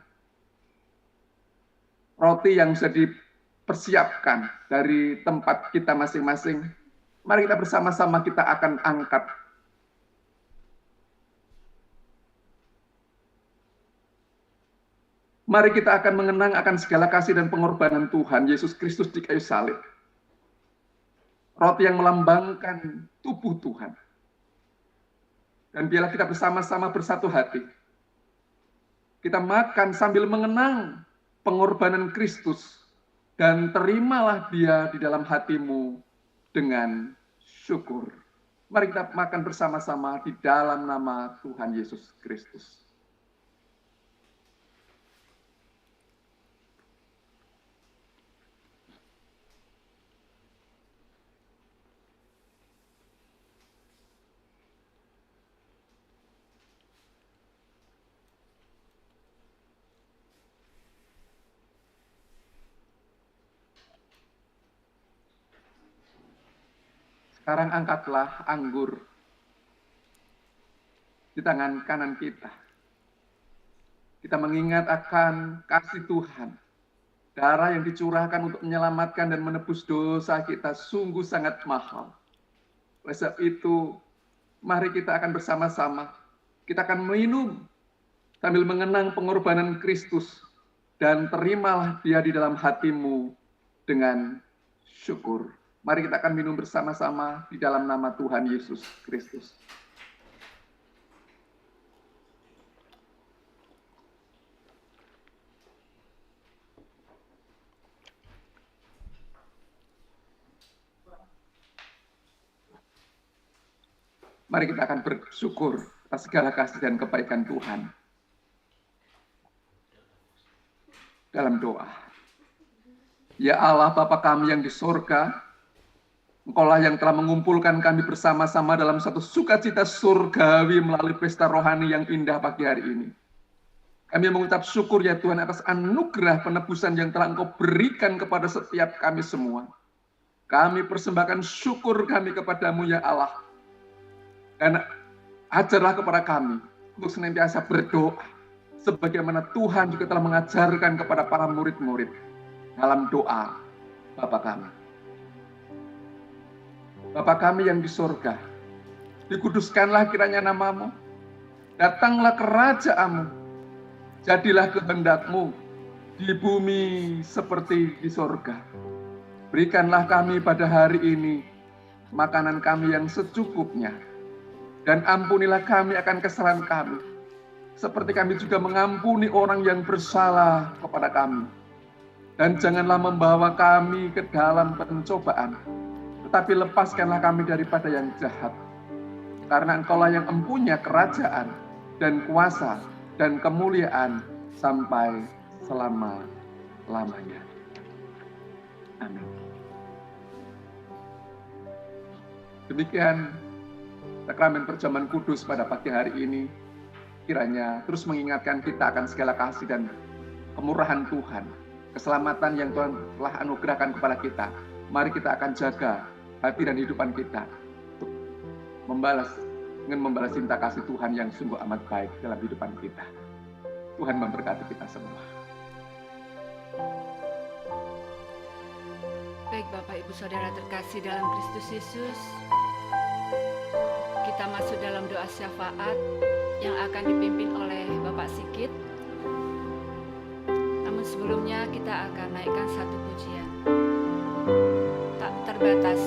Speaker 3: roti yang sudah dipersiapkan dari tempat kita masing-masing, mari kita bersama-sama kita akan angkat. Mari kita akan mengenang akan segala kasih dan pengorbanan Tuhan Yesus Kristus di kayu salib. Roti yang melambangkan tubuh Tuhan. Dan biarlah kita bersama-sama bersatu hati. Kita makan sambil mengenang pengorbanan Kristus. Dan terimalah Dia di dalam hatimu dengan syukur. Mari kita makan bersama-sama di dalam nama Tuhan Yesus Kristus. Sekarang angkatlah anggur di tangan kanan kita. Kita mengingat akan kasih Tuhan. Darah yang dicurahkan untuk menyelamatkan dan menebus dosa kita sungguh sangat mahal. Oleh sebab itu, mari kita akan bersama-sama. Kita akan minum sambil mengenang pengorbanan Kristus. Dan terimalah Dia di dalam hatimu dengan syukur. Mari kita akan minum bersama-sama di dalam nama Tuhan Yesus Kristus. Mari kita akan bersyukur atas segala kasih dan kebaikan Tuhan. Dalam doa. Ya Allah Bapa kami yang di surga, Engkaulah yang telah mengumpulkan kami bersama-sama dalam satu sukacita surgawi melalui pesta rohani yang indah pagi hari ini. Kami mengucap syukur ya Tuhan atas anugerah penebusan yang telah Engkau berikan kepada setiap kami semua. Kami persembahkan syukur kami kepadamu ya Allah. Dan ajarlah kepada kami untuk senantiasa berdoa. Sebagaimana Tuhan juga telah mengajarkan kepada para murid-murid. dalam doa Bapa kami. Bapa kami yang di surga, dikuduskanlah kiranya nama-Mu, datanglah kerajaan-Mu, jadilah kehendak-Mu di bumi seperti di surga. Berikanlah kami pada hari ini makanan kami yang secukupnya, dan ampunilah kami akan kesalahan kami, seperti kami juga mengampuni orang yang bersalah kepada kami. Dan janganlah membawa kami ke dalam pencobaan, tetapi lepaskanlah kami daripada yang jahat. Karena Engkaulah yang empunya kerajaan dan kuasa dan kemuliaan sampai selama-lamanya. Amin. Demikian sakramen perjamuan kudus pada pagi hari ini, kiranya terus mengingatkan kita akan segala kasih dan kemurahan Tuhan, keselamatan yang Tuhan telah anugerahkan kepada kita. Mari kita akan jaga hati dan hidupan kita untuk ingin membalas cinta kasih Tuhan yang sungguh amat baik dalam hidupan kita. Tuhan memberkati kita semua.
Speaker 4: Baik Bapak Ibu Saudara terkasih dalam Kristus Yesus, kita masuk dalam doa syafaat yang akan dipimpin oleh Bapak Sigit. Namun sebelumnya kita akan naikkan satu pujian tak terbatas.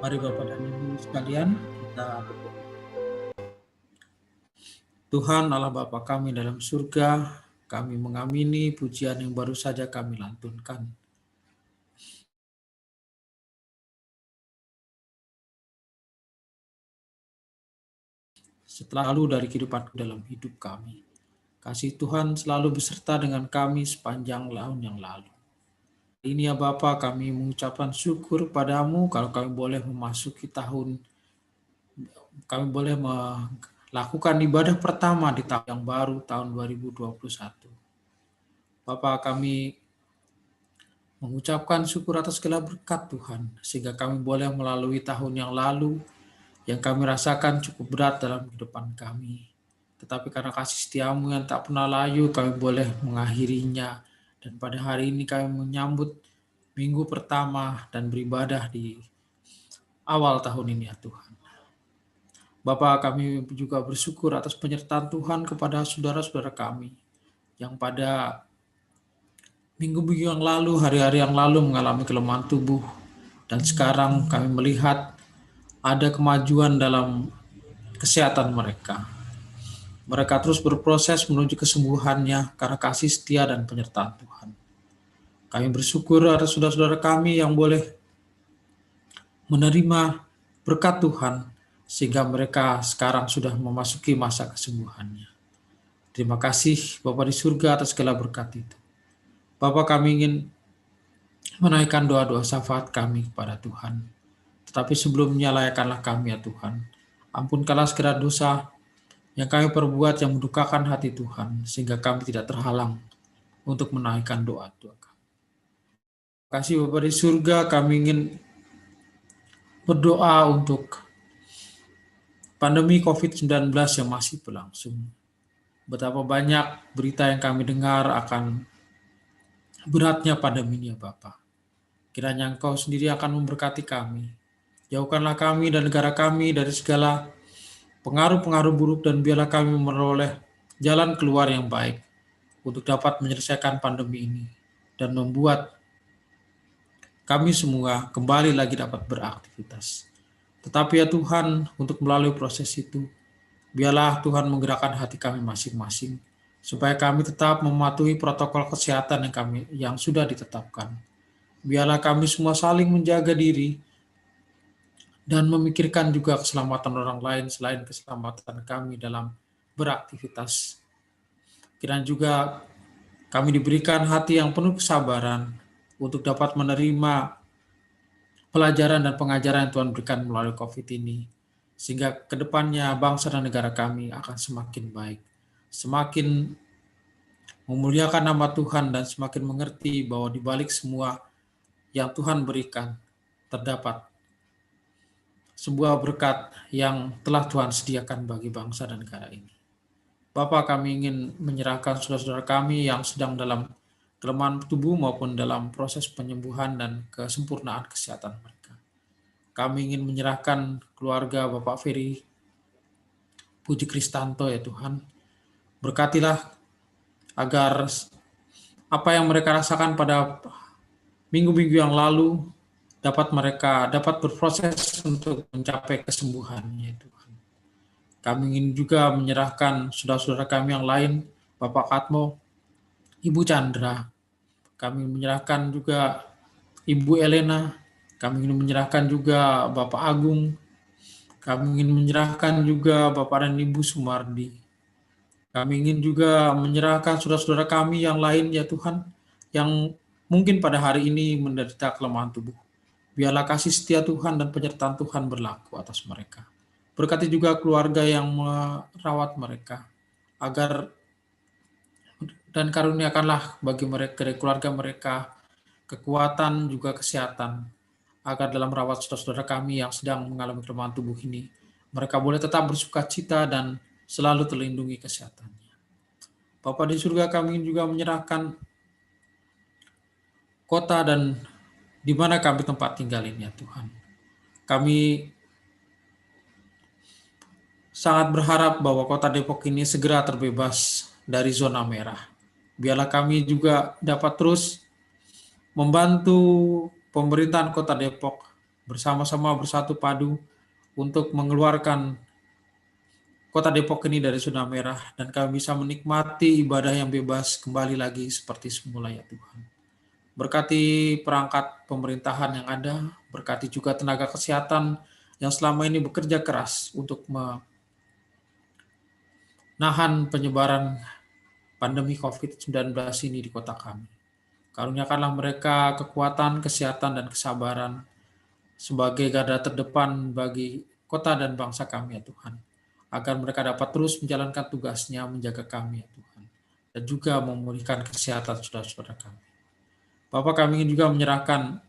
Speaker 2: Mari Bapak dan Ibu sekalian, kita berdoa. Tuhan Allah Bapa kami dalam surga, kami mengamini pujian yang baru saja kami lantunkan. selalu dari kehidupan dalam hidup kami. Kasih Tuhan selalu beserta dengan kami sepanjang tahun yang lalu. Ini ya Bapa, kami mengucapkan syukur padamu kalau kami boleh memasuki tahun, kami boleh melakukan ibadah pertama di tahun yang baru, tahun 2021. Bapa, kami mengucapkan syukur atas segala berkat Tuhan, sehingga kami boleh melalui tahun yang lalu yang kami rasakan cukup berat dalam kehidupan kami. Tetapi karena kasih setiamu yang tak pernah layu, kami boleh mengakhirinya. Dan pada hari ini kami menyambut minggu pertama dan beribadah di awal tahun ini ya Tuhan. Bapa, kami juga bersyukur atas penyertaan Tuhan kepada saudara-saudara kami yang pada minggu-minggu yang lalu, hari-hari yang lalu mengalami kelemahan tubuh. Dan sekarang kami melihat ada kemajuan dalam kesehatan mereka. Mereka terus berproses menuju kesembuhannya karena kasih setia dan penyertaan Tuhan. Kami bersyukur atas saudara-saudara kami yang boleh menerima berkat Tuhan sehingga mereka sekarang sudah memasuki masa kesembuhannya. Terima kasih Bapa di surga atas segala berkat itu. Bapa, kami ingin menaikkan doa-doa syafaat kami kepada Tuhan. Tetapi sebelumnya layakkanlah kami ya Tuhan. Ampunkanlah segala dosa yang kami perbuat yang mendukakan hati Tuhan, sehingga kami tidak terhalang untuk menaikkan doa-doa kami. Terima kasih Bapa di surga, kami ingin berdoa untuk pandemi COVID-19 yang masih berlangsung. Betapa banyak berita yang kami dengar akan beratnya pandemi ini ya Bapa. Kiranya Engkau sendiri akan memberkati kami. Jauhkanlah kami dan negara kami dari segala pengaruh-pengaruh buruk dan biarlah kami memperoleh jalan keluar yang baik untuk dapat menyelesaikan pandemi ini dan membuat kami semua kembali lagi dapat beraktivitas. Tetapi ya Tuhan, untuk melalui proses itu, biarlah Tuhan menggerakkan hati kami masing-masing, supaya kami tetap mematuhi protokol kesehatan yang sudah ditetapkan. Biarlah kami semua saling menjaga diri dan memikirkan juga keselamatan orang lain selain keselamatan kami dalam beraktivitas. Kiranya juga kami diberikan hati yang penuh kesabaran untuk dapat menerima pelajaran dan pengajaran yang Tuhan berikan melalui COVID ini, sehingga kedepannya bangsa dan negara kami akan semakin baik, semakin memuliakan nama Tuhan dan semakin mengerti bahwa di balik semua yang Tuhan berikan terdapat sebuah berkat yang telah Tuhan sediakan bagi bangsa dan negara ini. Bapa, kami ingin menyerahkan saudara-saudara kami yang sedang dalam kelemahan tubuh maupun dalam proses penyembuhan dan kesempurnaan kesehatan mereka. Kami ingin menyerahkan keluarga Bapak Ferry Puji Kristanto ya Tuhan. Berkatilah agar apa yang mereka rasakan pada minggu-minggu yang lalu mereka dapat berproses untuk mencapai kesembuhannya Tuhan. Kami ingin juga menyerahkan saudara-saudara kami yang lain, Bapak Katmo, Ibu Chandra. Kami menyerahkan juga Ibu Elena. Kami ingin menyerahkan juga Bapak Agung. Kami ingin menyerahkan juga Bapak dan Ibu Sumardi. Kami ingin juga menyerahkan saudara-saudara kami yang lain ya Tuhan, yang mungkin pada hari ini menderita kelemahan tubuh. Biarlah kasih setia Tuhan dan penyertaan Tuhan berlaku atas mereka. Berkati juga keluarga yang merawat mereka, agar dan karuniakanlah bagi mereka, keluarga mereka, kekuatan juga kesehatan, agar dalam merawat saudara-saudara kami yang sedang mengalami kelemahan tubuh ini, mereka boleh tetap bersukacita dan selalu terlindungi kesehatannya. Bapa di surga, kami juga menyerahkan kota dan di mana kami tempat tinggal ini ya Tuhan. Kami sangat berharap bahwa kota Depok ini segera terbebas dari zona merah. Biarlah kami juga dapat terus membantu pemerintahan kota Depok bersama-sama bersatu padu untuk mengeluarkan kota Depok ini dari zona merah dan kami bisa menikmati ibadah yang bebas kembali lagi seperti semula ya Tuhan. Berkati perangkat pemerintahan yang ada, berkati juga tenaga kesehatan yang selama ini bekerja keras untuk nahan penyebaran pandemi COVID-19 ini di kota kami. Karuniakanlah mereka kekuatan, kesehatan, dan kesabaran sebagai garda terdepan bagi kota dan bangsa kami ya Tuhan. Agar mereka dapat terus menjalankan tugasnya menjaga kami ya Tuhan. Dan juga memulihkan kesehatan saudara-saudara kami. Bapak, kami ingin juga menyerahkan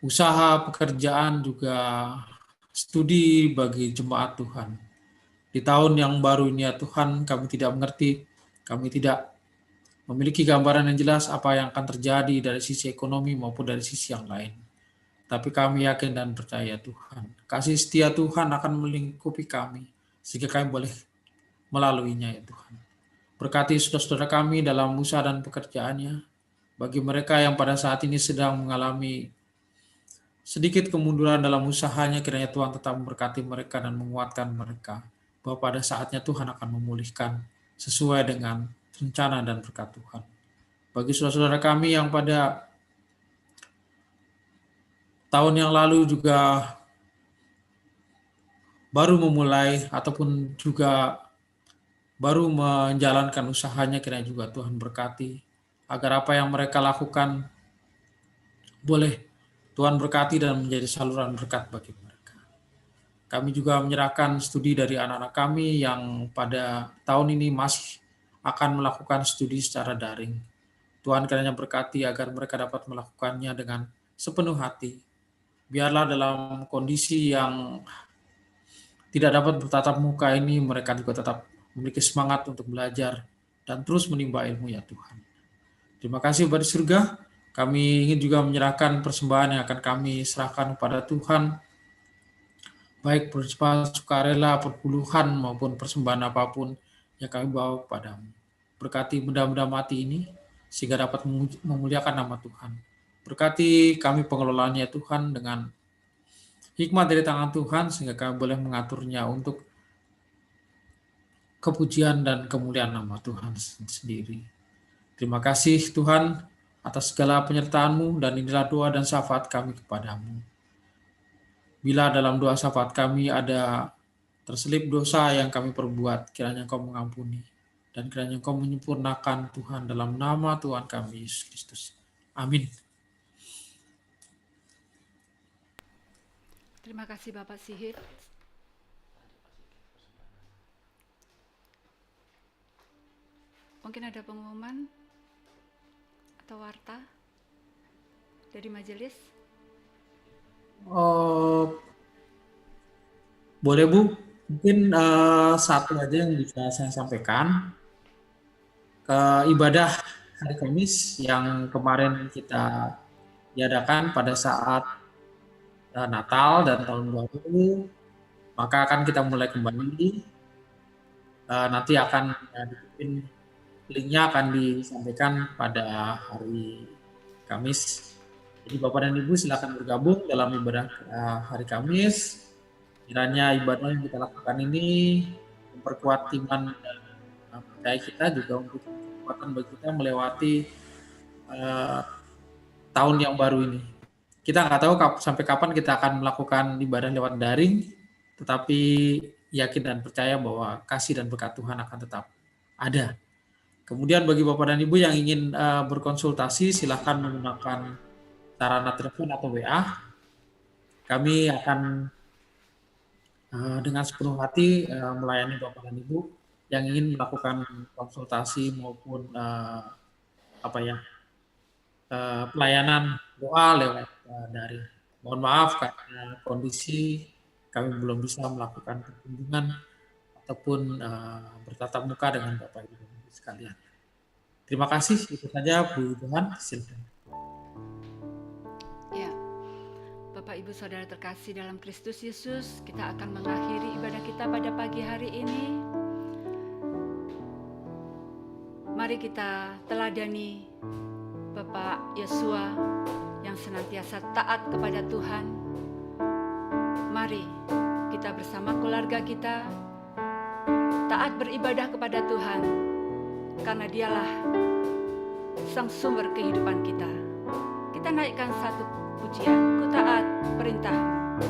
Speaker 2: usaha, pekerjaan, juga studi bagi jemaat Tuhan. Di tahun yang baru ini ya Tuhan, kami tidak mengerti, kami tidak memiliki gambaran yang jelas apa yang akan terjadi dari sisi ekonomi maupun dari sisi yang lain. Tapi kami yakin dan percaya Tuhan, kasih setia Tuhan akan melingkupi kami, sehingga kami boleh melaluinya ya Tuhan. Berkati saudara-saudara kami dalam usaha dan pekerjaannya, bagi mereka yang pada saat ini sedang mengalami sedikit kemunduran dalam usahanya, kiranya Tuhan tetap memberkati mereka dan menguatkan mereka, bahwa pada saatnya Tuhan akan memulihkan sesuai dengan rencana dan berkat Tuhan. Bagi saudara-saudara kami yang pada tahun yang lalu juga baru memulai ataupun juga baru menjalankan usahanya, kiranya juga Tuhan berkati, agar apa yang mereka lakukan boleh Tuhan berkati dan menjadi saluran berkat bagi mereka. Kami juga menyerahkan studi dari anak-anak kami yang pada tahun ini masih akan melakukan studi secara daring. Tuhan kiranya berkati agar mereka dapat melakukannya dengan sepenuh hati. Biarlah dalam kondisi yang tidak dapat bertatap muka ini, mereka juga tetap memiliki semangat untuk belajar dan terus menimba ilmu ya Tuhan. Terima kasih Bapa di surga. Kami ingin juga menyerahkan persembahan yang akan kami serahkan kepada Tuhan, baik persembahan sukarela, perpuluhan, maupun persembahan apapun yang kami bawa kepadamu. Berkati benda-benda mati ini, sehingga dapat memuliakan nama Tuhan. Berkati kami pengelolaannya Tuhan dengan hikmat dari tangan Tuhan, sehingga kami boleh mengaturnya untuk kepujian dan kemuliaan nama Tuhan sendiri. Terima kasih Tuhan atas segala penyertaan-Mu, dan inilah doa dan syafaat kami kepadamu. Bila dalam doa syafaat kami ada terselip dosa yang kami perbuat, kiranya Engkau mengampuni, dan kiranya Engkau menyempurnakan Tuhan dalam nama Tuhan kami Yesus Kristus. Amin.
Speaker 4: Terima kasih Bapak Sihir. Mungkin ada pengumuman atau warta dari majelis?
Speaker 2: Boleh Bu, mungkin satu aja yang bisa saya sampaikan. Ibadah hari Kamis yang kemarin kita diadakan pada saat Natal dan Tahun Baru, maka akan kita mulai kembali. Nanti akan dibikin linknya akan disampaikan pada hari Kamis. Jadi Bapak dan Ibu silakan bergabung dalam ibadah hari Kamis. Kiranya ibadah yang kita lakukan ini memperkuat iman dan percaya kita, juga untuk kekuatan bagi kita melewati tahun yang baru ini. Kita nggak tahu sampai kapan kita akan melakukan ibadah lewat daring, tetapi yakin dan percaya bahwa kasih dan berkat Tuhan akan tetap ada. Kemudian bagi Bapak dan Ibu yang ingin berkonsultasi, silakan menggunakan sarana telepon atau WA. Kami akan dengan sepenuh hati melayani Bapak dan Ibu yang ingin melakukan konsultasi maupun pelayanan doa lewat daring. Mohon maaf karena kondisi kami belum bisa melakukan kunjungan ataupun bertatap muka dengan Bapak Ibu sekalian. Terima kasih, itu saja Bu Tuhan, silakan.
Speaker 4: Ya, Bapak Ibu Saudara terkasih dalam Kristus Yesus, kita akan mengakhiri ibadah kita pada pagi hari ini. Mari kita teladani Bapak Yesua yang senantiasa taat kepada Tuhan. Mari kita bersama keluarga kita taat beribadah kepada Tuhan, karena Dialah sang sumber kehidupan kita. Kita naikkan satu pujian, ku taat perintah-Mu.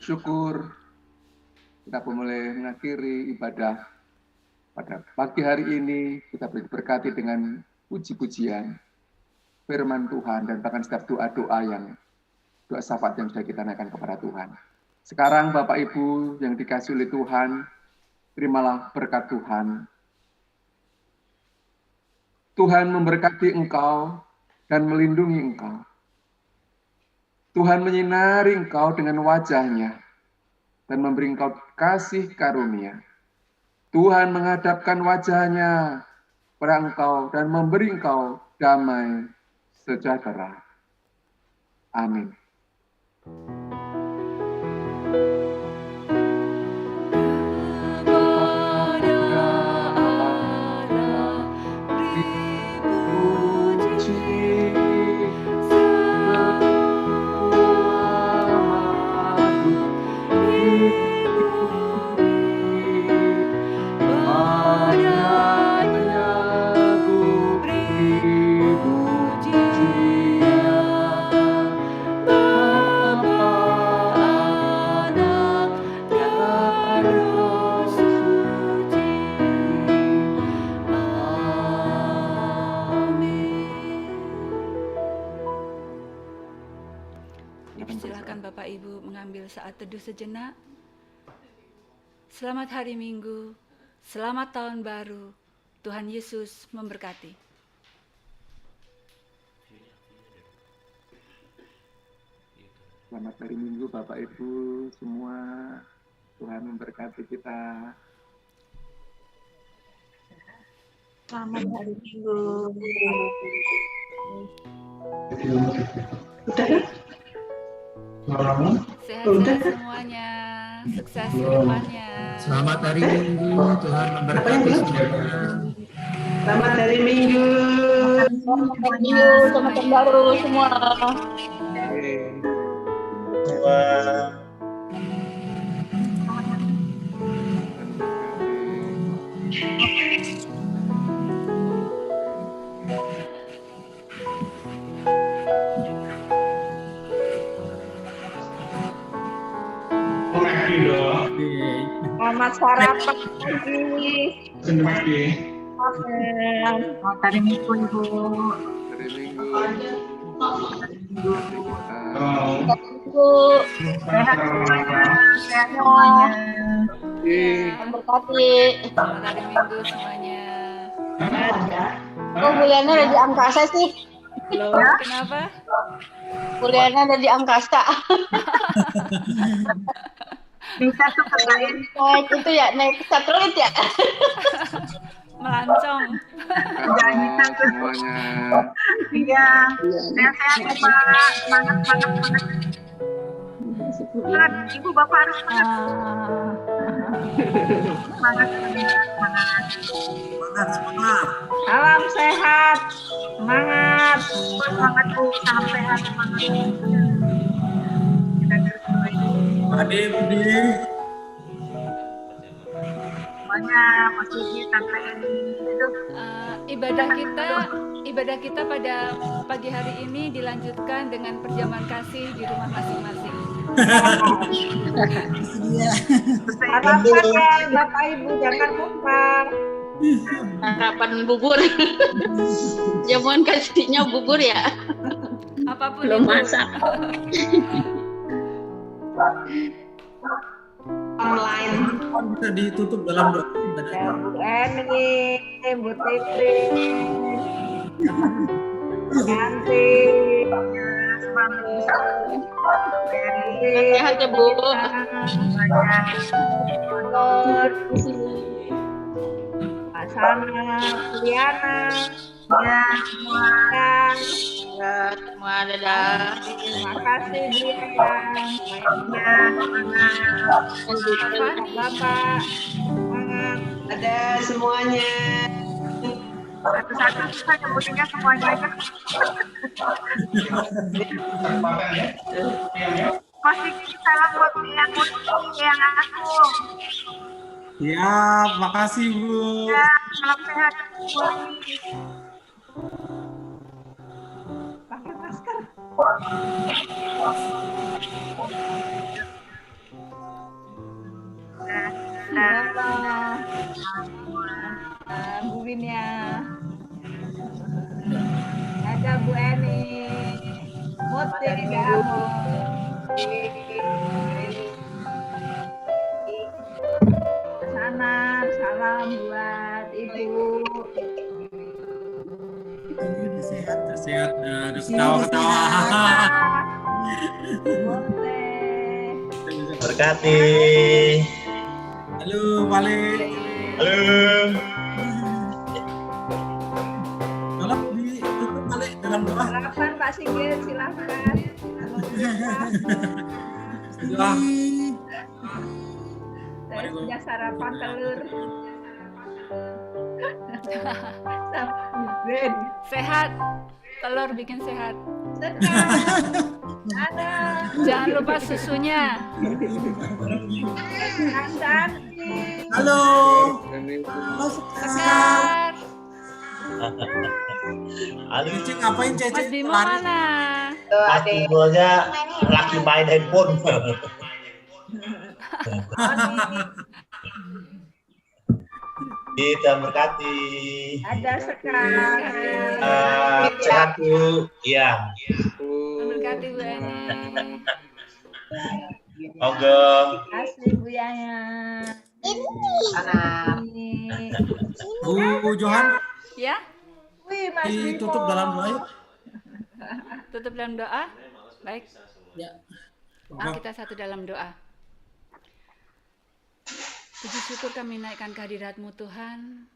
Speaker 3: syukur kita mulai mengakhiri ibadah pada pagi hari ini. Kita diberkati dengan puji-pujian, firman Tuhan, dan bahkan setiap doa-doa doa syafaat yang sudah kita naikkan kepada Tuhan. Sekarang Bapak Ibu yang dikasihi oleh Tuhan, terimalah berkat Tuhan. Tuhan memberkati engkau dan melindungi engkau. Tuhan menyinari engkau dengan wajah-Nya dan memberi engkau kasih karunia. Tuhan menghadapkan wajah-Nya pada engkau dan memberi engkau damai sejahtera. Amin.
Speaker 4: Dipersilakan Bapak Ibu mengambil saat teduh sejenak. Selamat hari Minggu, selamat tahun baru. Tuhan Yesus memberkati.
Speaker 3: Selamat hari Minggu Bapak Ibu semua. Tuhan memberkati kita.
Speaker 1: Selamat hari Minggu.
Speaker 4: Sehat-sehat semuanya, sukses ke depannya.
Speaker 2: Selamat hari Minggu, Tuhan memberkati semuanya.
Speaker 5: Selamat hari Minggu.
Speaker 1: Selamat tahun baru semua. Selamat sarapan pagi.
Speaker 3: Selamat
Speaker 1: hari Minggu, Ibu.
Speaker 3: hari Minggu.
Speaker 1: Ibu, sehat semuanya. Memberkati.
Speaker 4: Selamat hari Minggu semuanya.
Speaker 1: Kok kuliahnya ada di angkasa sih?
Speaker 4: Kenapa?
Speaker 1: Kuliahnya ada di angkasa.
Speaker 5: Bisa kepercayaan.
Speaker 1: Naik itu ya, naik satelit ya.
Speaker 4: Melancong.
Speaker 3: Semuanya.
Speaker 5: Iya. Sehat-sehat Pak. Semangat. Ibu Bapak harus semangat. Salam sehat. Semangat. Semangat Bu. Salam sehat. Semangat. Kita terus
Speaker 2: Ade, Budi.
Speaker 5: semuanya Mas Budi sampai itu.
Speaker 4: Ibadah kita pada pagi hari ini dilanjutkan dengan perjamuan kasih di rumah masing-masing.
Speaker 5: Harapan ya Bapak Ibu jangan lupa.
Speaker 1: Harapan bubur. Jamuan kasihnya bubur ya.
Speaker 4: Apapun
Speaker 1: Belum
Speaker 4: itu.
Speaker 1: masak.
Speaker 5: Online.
Speaker 2: Bisa ditutup dalam doa.
Speaker 5: Ya, Bu Eni, Bu Titi, Yanti,
Speaker 1: Sehat ya, Bu.
Speaker 5: Pak Sana, Liana, ya semuanya.
Speaker 1: Semua dadah.
Speaker 5: Terima kasih Liana, semangat, Bapak, semangat. Ada semuanya. Satu-satu susah nyebutinnya semuanya aja. Masih salam buat yang aku.
Speaker 2: Ya, makasih Bu.
Speaker 5: Ya, salam sehat. Pakai masker. Bu Winia. Ada Bu Eni. Muti kamu. Sana salam buat Ibu.
Speaker 2: Sehat, ada ketawa-ketawa.
Speaker 5: Muti.
Speaker 6: Berkati.
Speaker 2: Halo, Malik.
Speaker 6: Halo.
Speaker 2: Tolong ditutup Malik dalam doa.
Speaker 5: Harapan Pak Sigit, silahkan.
Speaker 2: Doa.
Speaker 5: Saya sudah sarapan telur. Sama Iben.
Speaker 4: Sehat. Telur bikin sehat.
Speaker 5: Sekarang ada
Speaker 4: Jangan lupa susunya.
Speaker 5: cantik.
Speaker 2: Halo. Halo,
Speaker 4: Segar.
Speaker 6: Halo.
Speaker 2: Cece ngapain Cece?
Speaker 4: Mas Bimo
Speaker 2: Lari.
Speaker 4: mana?
Speaker 6: Akunya lagi main handphone. Kita berkati.
Speaker 5: Ada sekarang.
Speaker 6: Sehat Bu. Iya.
Speaker 4: Memberkati Bu Eni.
Speaker 6: Monggo.
Speaker 5: Asli Bu Yaya. Ini.
Speaker 2: Bu Johan
Speaker 4: Ya,
Speaker 5: Wih, Mas
Speaker 2: ditutup
Speaker 5: Bimo.
Speaker 2: dalam doa yuk.
Speaker 4: tutup dalam doa. Baik,
Speaker 2: Ya.
Speaker 4: kita satu dalam doa. Puji syukur kami naikkan kehadirat-Mu Tuhan.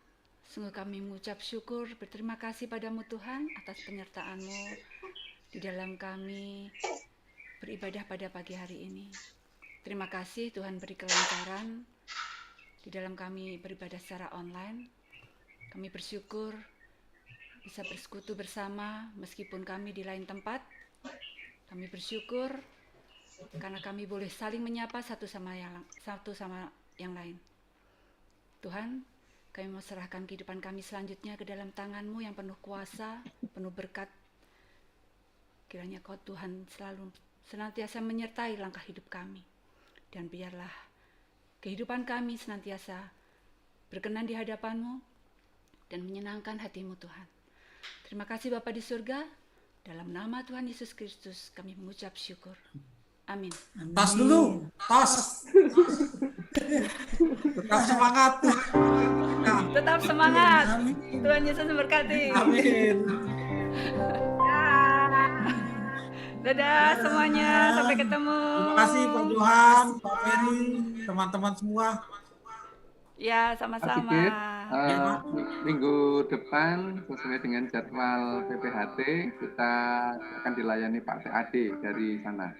Speaker 4: Sungguh kami mengucap syukur, berterima kasih padamu Tuhan atas penyertaan-Mu di dalam kami beribadah pada pagi hari ini. Terima kasih Tuhan beri kelancaran di dalam kami beribadah secara online. Kami bersyukur bisa bersekutu bersama meskipun kami di lain tempat. Kami bersyukur karena kami boleh saling menyapa satu sama yang lain. Tuhan, kami mau serahkan kehidupan kami selanjutnya ke dalam tangan-Mu yang penuh kuasa, penuh berkat. Kiranya Kau Tuhan selalu senantiasa menyertai langkah hidup kami. Dan biarlah kehidupan kami senantiasa berkenan di hadapan-Mu dan menyenangkan hati-Mu Tuhan. Terima kasih Bapa di surga, dalam nama Tuhan Yesus Kristus kami mengucap syukur. Amin.
Speaker 2: Tas dulu, tas. Tetap semangat. Nah,
Speaker 4: Tetap semangat.
Speaker 2: amin.
Speaker 4: Tuhan Yesus memberkati.
Speaker 2: Amin.
Speaker 4: Dadah semuanya, sampai ketemu.
Speaker 2: Terima kasih Pak Johan, Pak Ferry, teman-teman semua.
Speaker 4: Ya,
Speaker 3: Mas
Speaker 4: sama-sama.
Speaker 3: Sigit,
Speaker 2: Pak.
Speaker 3: minggu depan sesuai dengan jadwal PPHT kita akan dilayani Pak TAD dari sana.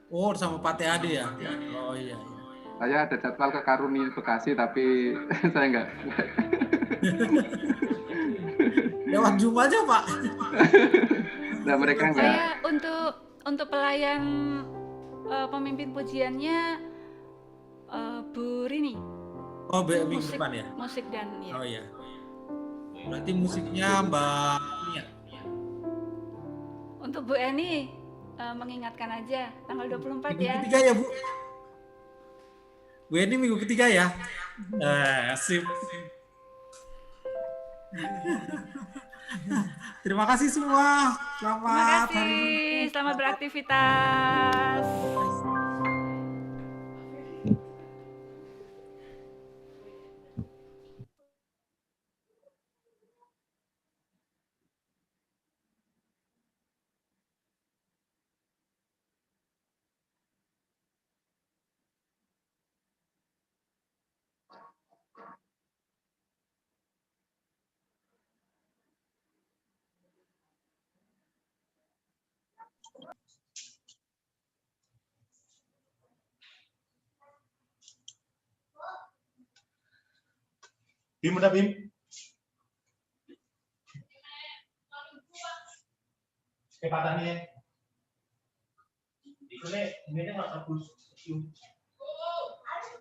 Speaker 2: Oh, sama Pak TAD ya? Oh iya.
Speaker 3: Saya ada jadwal ke Karuni Bekasi tapi saya enggak.
Speaker 2: Lewat Zoom aja Pak.
Speaker 3: Nah, mereka enggak.
Speaker 4: Saya untuk pelayan pemimpin pujiannya Bu Rini.
Speaker 2: Oh, minggu depan ya?
Speaker 4: Musik dan ya.
Speaker 2: Oh iya. Berarti musiknya Mbak Nia.
Speaker 4: Untuk Bu Eni mengingatkan aja tanggal 24
Speaker 2: Minggu
Speaker 4: ya.
Speaker 2: ketiga ya Bu? Bu Eni minggu ketiga ya? Sip. Terima kasih semua.
Speaker 4: Terima
Speaker 2: Selamat hari
Speaker 4: kasih. Selamat beraktivitas.
Speaker 6: Bim udah Bim. Kepatannya. Ini nggak bagus.